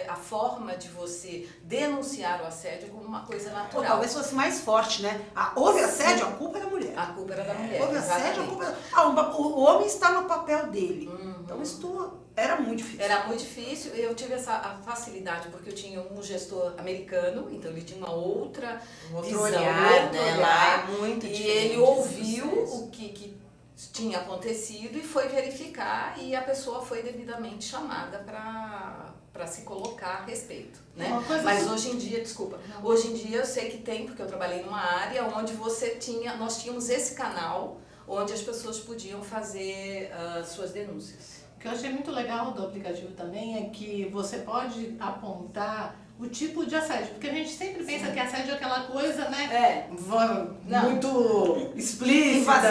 a forma de você denunciar o assédio como uma coisa natural. Talvez fosse mais forte, né? Houve assédio, a culpa é da mulher. A culpa era da mulher. Houve assédio, a culpa o homem está no papel dele. Então, isso era muito difícil. Era muito difícil. Eu tive a facilidade porque eu tinha um gestor americano, então ele tinha uma outra visão, olhar, né? Lá é muito diferente. E ele ouviu o que tinha acontecido e foi verificar, e a pessoa foi devidamente chamada para se colocar a respeito, né? Mas hoje em dia, hoje em dia eu sei que tem, porque eu trabalhei numa área onde nós tínhamos esse canal onde as pessoas podiam fazer suas denúncias. O que eu achei muito legal do aplicativo também é que você pode apontar o tipo de assédio, porque a gente sempre pensa que assédio é aquela coisa, né? Muito explícita,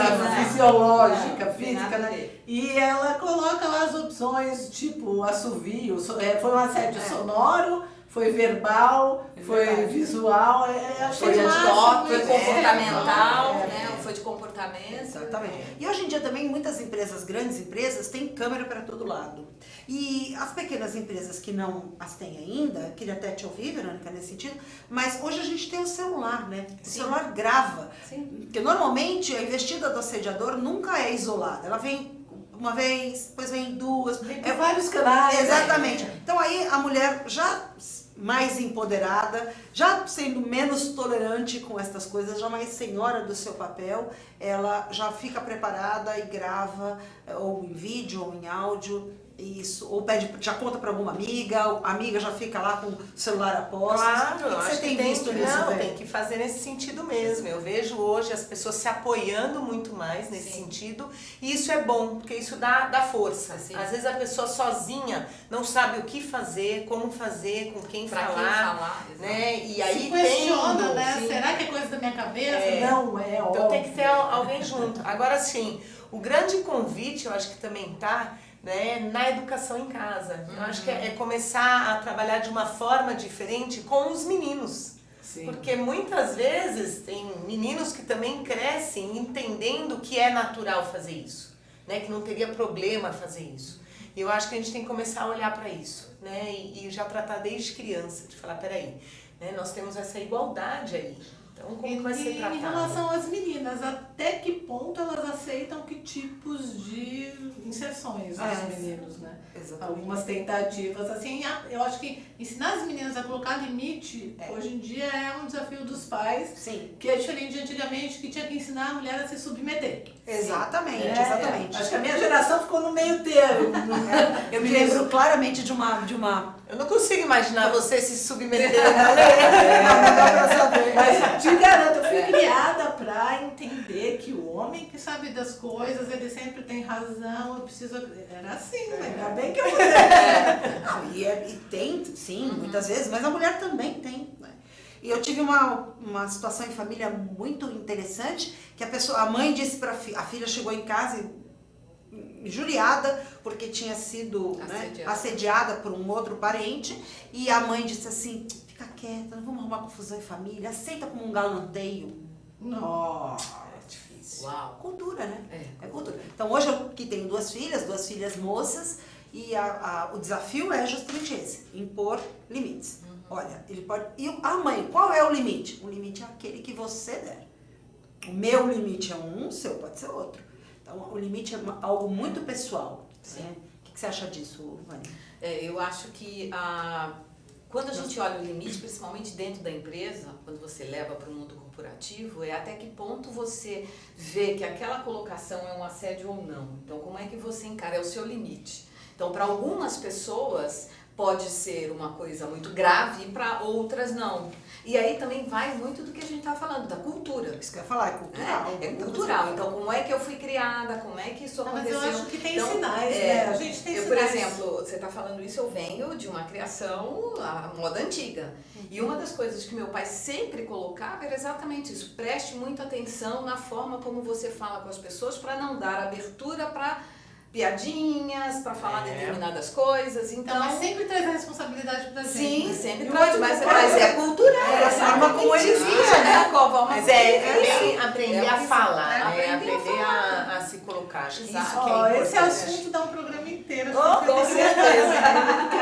fisiológica, física, né? E ela coloca lá as opções, tipo assovio, foi um assédio sonoro, foi verbal, foi visual, foi de toque, foi comportamental, né? Foi de comportamento. Exatamente. E hoje em dia também muitas empresas, grandes empresas, têm câmera para todo lado. E as pequenas empresas que não as têm ainda, queria até te ouvir, Verônica, nesse sentido, mas hoje a gente tem o celular, né? O celular grava. Sim. Porque normalmente a investida do assediador nunca é isolada. Ela vem uma vez, depois vem duas. Tem vários canais. Exatamente. Então aí a mulher já mais empoderada, já sendo menos tolerante com estas coisas, já mais senhora do seu papel, ela já fica preparada e grava, ou em vídeo, ou em áudio, isso, ou já conta para alguma amiga, a amiga já fica lá com o celular a postos. Claro, o que você tem visto nisso? Não, tem que fazer nesse sentido mesmo. Eu vejo hoje as pessoas se apoiando muito mais nesse sentido, e isso é bom, porque isso dá força. Às vezes a pessoa sozinha não sabe o que fazer, como fazer, com quem falar, né? E aí se questiona, tendo, né? sim, será que é coisa da minha cabeça? Não, é óbvio. Então tem que ter alguém junto. Agora sim, o grande convite, eu acho que também tá, né, na educação em casa. Eu acho que é começar a trabalhar de uma forma diferente com os meninos. Sim. Porque muitas vezes tem meninos que também crescem entendendo que é natural fazer isso, né, que não teria problema fazer isso. E eu acho que a gente tem que começar a olhar para isso, né, e já tratar desde criança, de falar, peraí, né, nós temos essa igualdade aí. Então, como vai ser tratado? Em relação às meninas, até que ponto elas aceitam que tipos de inserções dos meninos, né? Exatamente. Algumas tentativas, assim, eu acho que ensinar as meninas a colocar limite, hoje em dia é um desafio dos pais, que é diferente de antigamente, que tinha que ensinar a mulher a se submeter. Exatamente, exatamente. Acho que a minha geração ficou no meio termo. Eu me lembro claramente de uma... Eu não consigo imaginar você se submetendo. Mas te garanto, eu fui criada pra entender que o homem que sabe das coisas, ele sempre tem razão, eu preciso... Era assim, ainda bem que eu... E tem, sim, muitas vezes, mas a mulher também tem, né? E eu tive uma situação em família muito interessante, que a mãe disse para a filha, chegou em casa injuriada porque tinha sido assediada por um outro parente, e a mãe disse assim, fica quieta, não vamos arrumar confusão em família, aceita como um galanteio. Nossa, é difícil. Uau. Cultura, né? É cultura. Então hoje eu que tenho duas filhas moças, e o desafio é justamente esse, impor limites. Olha, ele pode... E a mãe, qual é o limite? O limite é aquele que você der. O meu limite é um, o seu pode ser outro. Então, o limite é algo muito pessoal. Né? O que você acha disso, Vânia? Eu acho que quando a gente olha o limite, principalmente dentro da empresa, quando você leva para o mundo corporativo, é até que ponto você vê que aquela colocação é um assédio ou não. Então, como é que você encara? É o seu limite. Então, para algumas pessoas, pode ser uma coisa muito grave e para outras não. E aí também vai muito do que a gente tá falando, da cultura. Isso que eu ia falar, é cultural. É cultural. Então, como é que eu fui criada, como é que isso aconteceu? Mas eu acho que tem então, sinais, né? A gente tem eu, sinais. por exemplo, você tá falando isso, eu venho de uma criação, a moda antiga. E uma das coisas que meu pai sempre colocava era exatamente isso. Preste muita atenção na forma como você fala com as pessoas para não dar abertura para piadinhas, para falar determinadas coisas, então... Mas sempre traz a responsabilidade pra gente. Sim, né? sempre traz, mas é cultural. É a forma como ele via, né? Mas aprender a falar, aprender a se colocar. Acho que isso que é importante. Esse assunto dá um programa inteiro. Com certeza.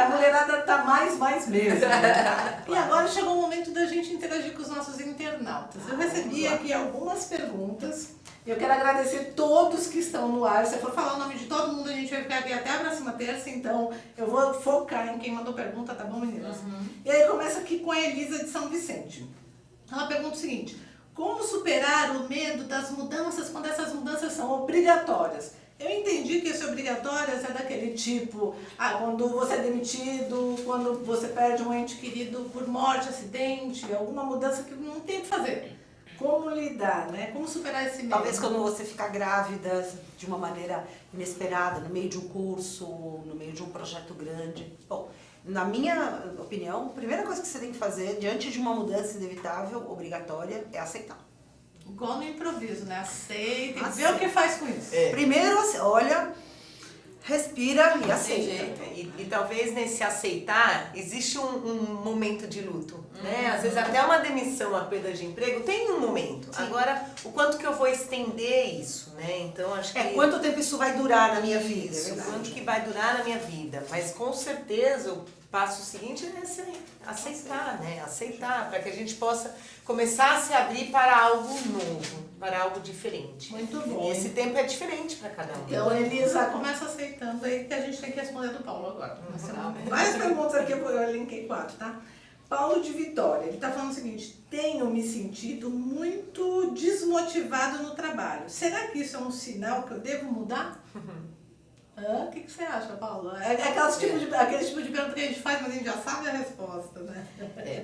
A mulherada tá mais mesmo. E agora chegou o momento da gente interagir com os nossos internautas. Eu recebi aqui algumas perguntas. Eu quero agradecer todos que estão no ar. Se eu for falar o nome de todo mundo, a gente vai ficar aqui até a próxima terça. Então, eu vou focar em quem mandou pergunta, tá bom, meninas? E aí começa aqui com a Elisa de São Vicente. Ela pergunta o seguinte: como superar o medo das mudanças quando essas mudanças são obrigatórias? Eu entendi que esse obrigatórias é daquele tipo, quando você é demitido, quando você perde um ente querido por morte, acidente, alguma mudança que não tem o que fazer. Como lidar, né? Como superar esse medo? Talvez quando você fica grávida de uma maneira inesperada, no meio de um curso, no meio de um projeto grande. Bom, na minha opinião, a primeira coisa que você tem que fazer diante de uma mudança inevitável, obrigatória, é aceitar. Igual no improviso, né? Aceita e vê o que faz com isso. Primeiro, olha, respira e aceita. E talvez nesse aceitar, existe um momento de luto, né? Às vezes até uma demissão, a perda de emprego, tem um momento. Sim. Agora, o quanto que eu vou estender isso, né? Então, acho que... quanto tempo isso vai durar na minha vida? Quanto que vai durar na minha vida. Mas, com certeza, o passo seguinte é aceitar, né? Aceitar, para que a gente possa começar a se abrir para algo novo, para algo diferente. Muito bom. E esse tempo é diferente para cada um. Então, Elisa, começa aceitando aí que a gente tem que responder do Paulo agora. Mais perguntas aqui, eu linkei 4, tá? Paulo de Vitória, ele tá falando o seguinte: tenho me sentido muito desmotivado no trabalho. Será que isso é um sinal que eu devo mudar? O que você acha, Paulo? Aquele tipo de pergunta que a gente faz, mas a gente já sabe a resposta, né?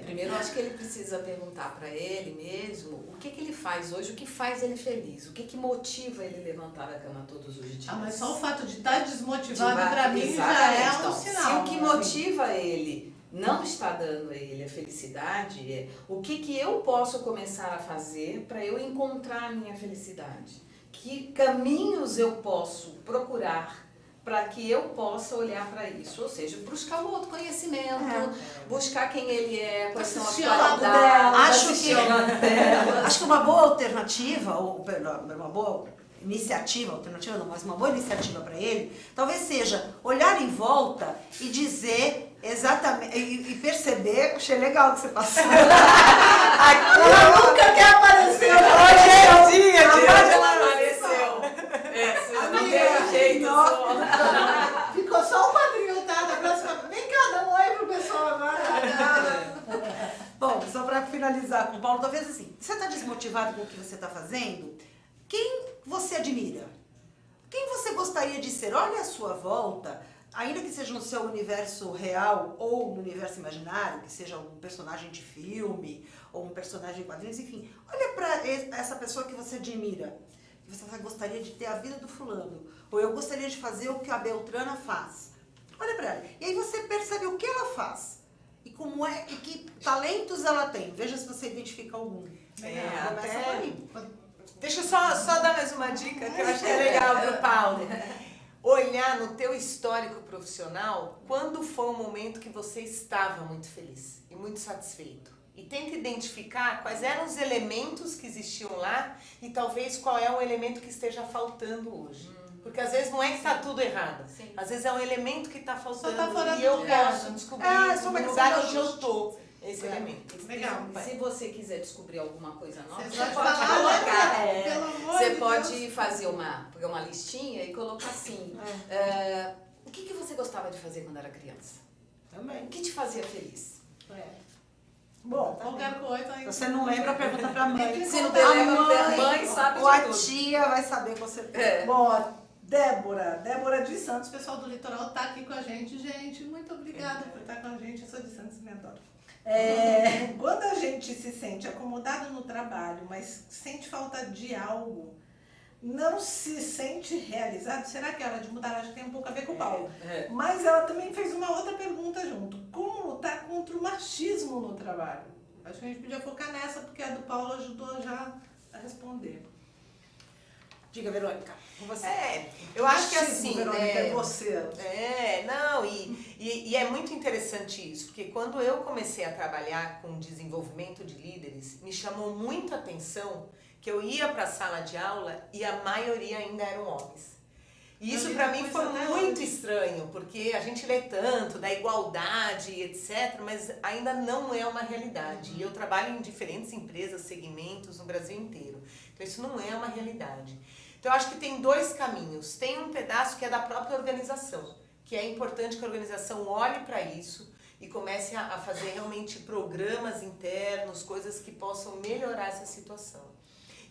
Primeiro, eu acho que ele precisa perguntar para ele mesmo o que ele faz hoje, o que faz ele feliz, o que motiva ele levantar da cama todos os dias. Mas só o fato de estar desmotivado, para mim, já é um sinal. Se o que motiva ele não está dando a ele a felicidade, o que eu posso começar a fazer para eu encontrar a minha felicidade? Que caminhos eu posso procurar para que eu possa olhar para isso, ou seja, buscar o autoconhecimento, buscar quem ele é, quais são as qualidades. Acho que uma boa alternativa, ou uma boa iniciativa, alternativa não, mas uma boa iniciativa para ele, talvez seja olhar em volta e dizer exatamente, e perceber, achei legal que você passou. Ela nunca quer aparecer. Hoje é o dia, ela apareceu. Não teve jeito. Ficou só o padrinho, tá? Da próxima. Vem cá, dá um oi pro pessoal agora. Bom, só para finalizar com o Paulo, talvez assim, você está desmotivado com o que você está fazendo? Quem você admira? Quem você gostaria de ser? Olha à sua volta, ainda que seja no seu universo real ou no universo imaginário, que seja um personagem de filme ou um personagem de quadrinhos, enfim, olha para essa pessoa que você admira. Você gostaria de ter a vida do fulano, ou eu gostaria de fazer o que a Beltrana faz. Olha para ela. E aí você percebe o que ela faz. E como é, e que talentos ela tem. Veja se você identifica algum. Deixa eu só dar mais uma dica que eu acho que é legal, viu, Paulo? Olhar no teu histórico profissional quando foi um momento que você estava muito feliz e muito satisfeito. E tenta identificar quais eram os elementos que existiam lá e talvez qual é o elemento que esteja faltando hoje. Porque às vezes não é que está tudo errado. Sim. Às vezes é um elemento que está faltando e eu posso descobrir no lugar onde eu estou esse elemento. Legal. Se você quiser descobrir alguma coisa nova, você pode colocar. Você pode fazer uma listinha e colocar assim. O que você gostava de fazer quando era criança? Também. O que te fazia feliz? Bom, qualquer coisa... Se você não lembra, pergunta pra mãe. Se não lembra, a mãe sabe de ou a tudo. tia vai saber com certeza. Bom, Débora de Santos, pessoal do Litoral tá aqui com a gente. Gente, muito obrigada por estar com a gente. Eu sou de Santos, me adoro. Quando a gente se sente acomodado no trabalho, mas sente falta de algo, não se sente realizado, será que é hora de mudar? Acho que tem um pouco a ver com o Paulo. Mas ela também fez uma outra pergunta junto. Como lutar contra o machismo no trabalho? Acho que a gente podia focar nessa, porque a do Paulo ajudou já a responder. Diga, Verônica, com você. Eu acho que assim, Verônica, é você. E é muito interessante isso, porque quando eu comecei a trabalhar com desenvolvimento de líderes, me chamou muito a atenção que eu ia para a sala de aula e a maioria ainda eram homens. E isso para mim foi muito estranho, porque a gente lê tanto da igualdade, etc., mas ainda não é uma realidade. E eu trabalho em diferentes empresas, segmentos no Brasil inteiro. Então isso não é uma realidade. Então eu acho que tem dois caminhos. Tem um pedaço que é da própria organização, que é importante que a organização olhe para isso e comece a fazer realmente programas internos, coisas que possam melhorar essa situação.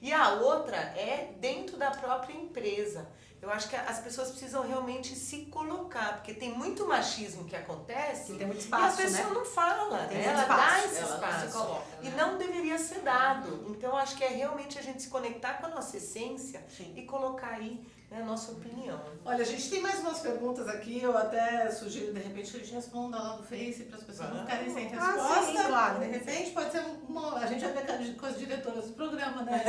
E a outra é dentro da própria empresa. Eu acho que as pessoas precisam realmente se colocar, porque tem muito machismo que acontece tem muito espaço, e a pessoa não fala, ela dá esse espaço. Não se coloca, e não deveria ser dado. Então, acho que é realmente a gente se conectar com a nossa essência e colocar aí, né, a nossa opinião. Olha, a gente tem mais umas perguntas aqui, eu até sugiro, de repente, que a gente responda lá no Face para as pessoas não ficarem sem resposta. Sim, claro. De repente, pode ser a gente vai ver com as diretoras do programa, né?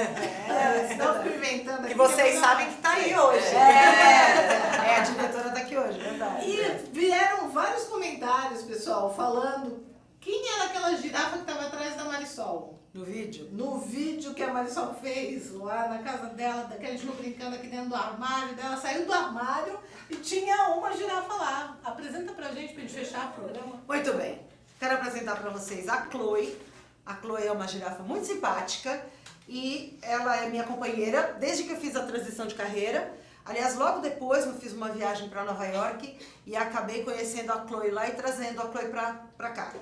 Estão experimentando aqui. Que vocês sabem que está aí hoje. A diretora tá aqui hoje, verdade. E vieram vários comentários, pessoal, falando quem era aquela girafa que estava atrás da Marisol. No vídeo? No vídeo que a Marisol fez lá na casa dela, que a gente ficou brincando aqui dentro do armário dela, saiu do armário e tinha uma girafa lá. Apresenta pra gente pra gente fechar o programa. Muito bem. Quero apresentar pra vocês a Chloe. A Chloe é uma girafa muito simpática e ela é minha companheira desde que eu fiz a transição de carreira. Aliás, logo depois eu fiz uma viagem para Nova York e acabei conhecendo a Chloe lá e trazendo a Chloe pra cá.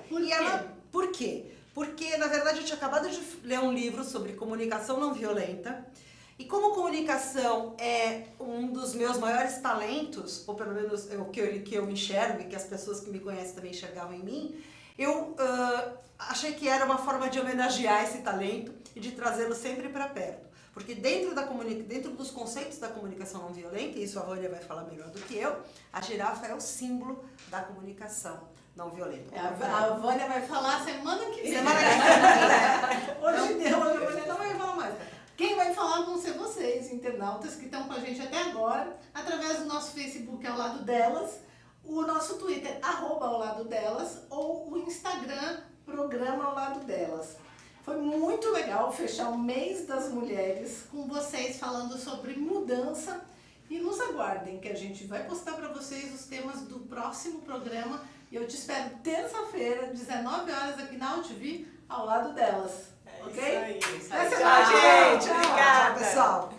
Por quê? Porque, na verdade, eu tinha acabado de ler um livro sobre comunicação não violenta. E como comunicação é um dos meus maiores talentos, ou pelo menos o que eu enxergo e que as pessoas que me conhecem também enxergavam em mim, eu achei que era uma forma de homenagear esse talento e de trazê-lo sempre para perto. Porque dentro dos conceitos da comunicação não violenta, e isso a Vânia vai falar melhor do que eu, a girafa é o símbolo da comunicação não violenta. A Vânia vai falar semana que vem. Hoje a Vânia não vai falar mais. Quem vai falar vão ser vocês, internautas, que estão com a gente até agora, através do nosso Facebook ao lado delas, o nosso Twitter, @ao lado delas, ou o Instagram, programa ao lado delas. Foi muito legal fechar o mês das mulheres com vocês falando sobre mudança e nos aguardem que a gente vai postar para vocês os temas do próximo programa e eu te espero terça-feira, 19 horas aqui na UTV, ao lado delas. Ok? Isso aí. Tchau, gente. Obrigada. Tchau, pessoal.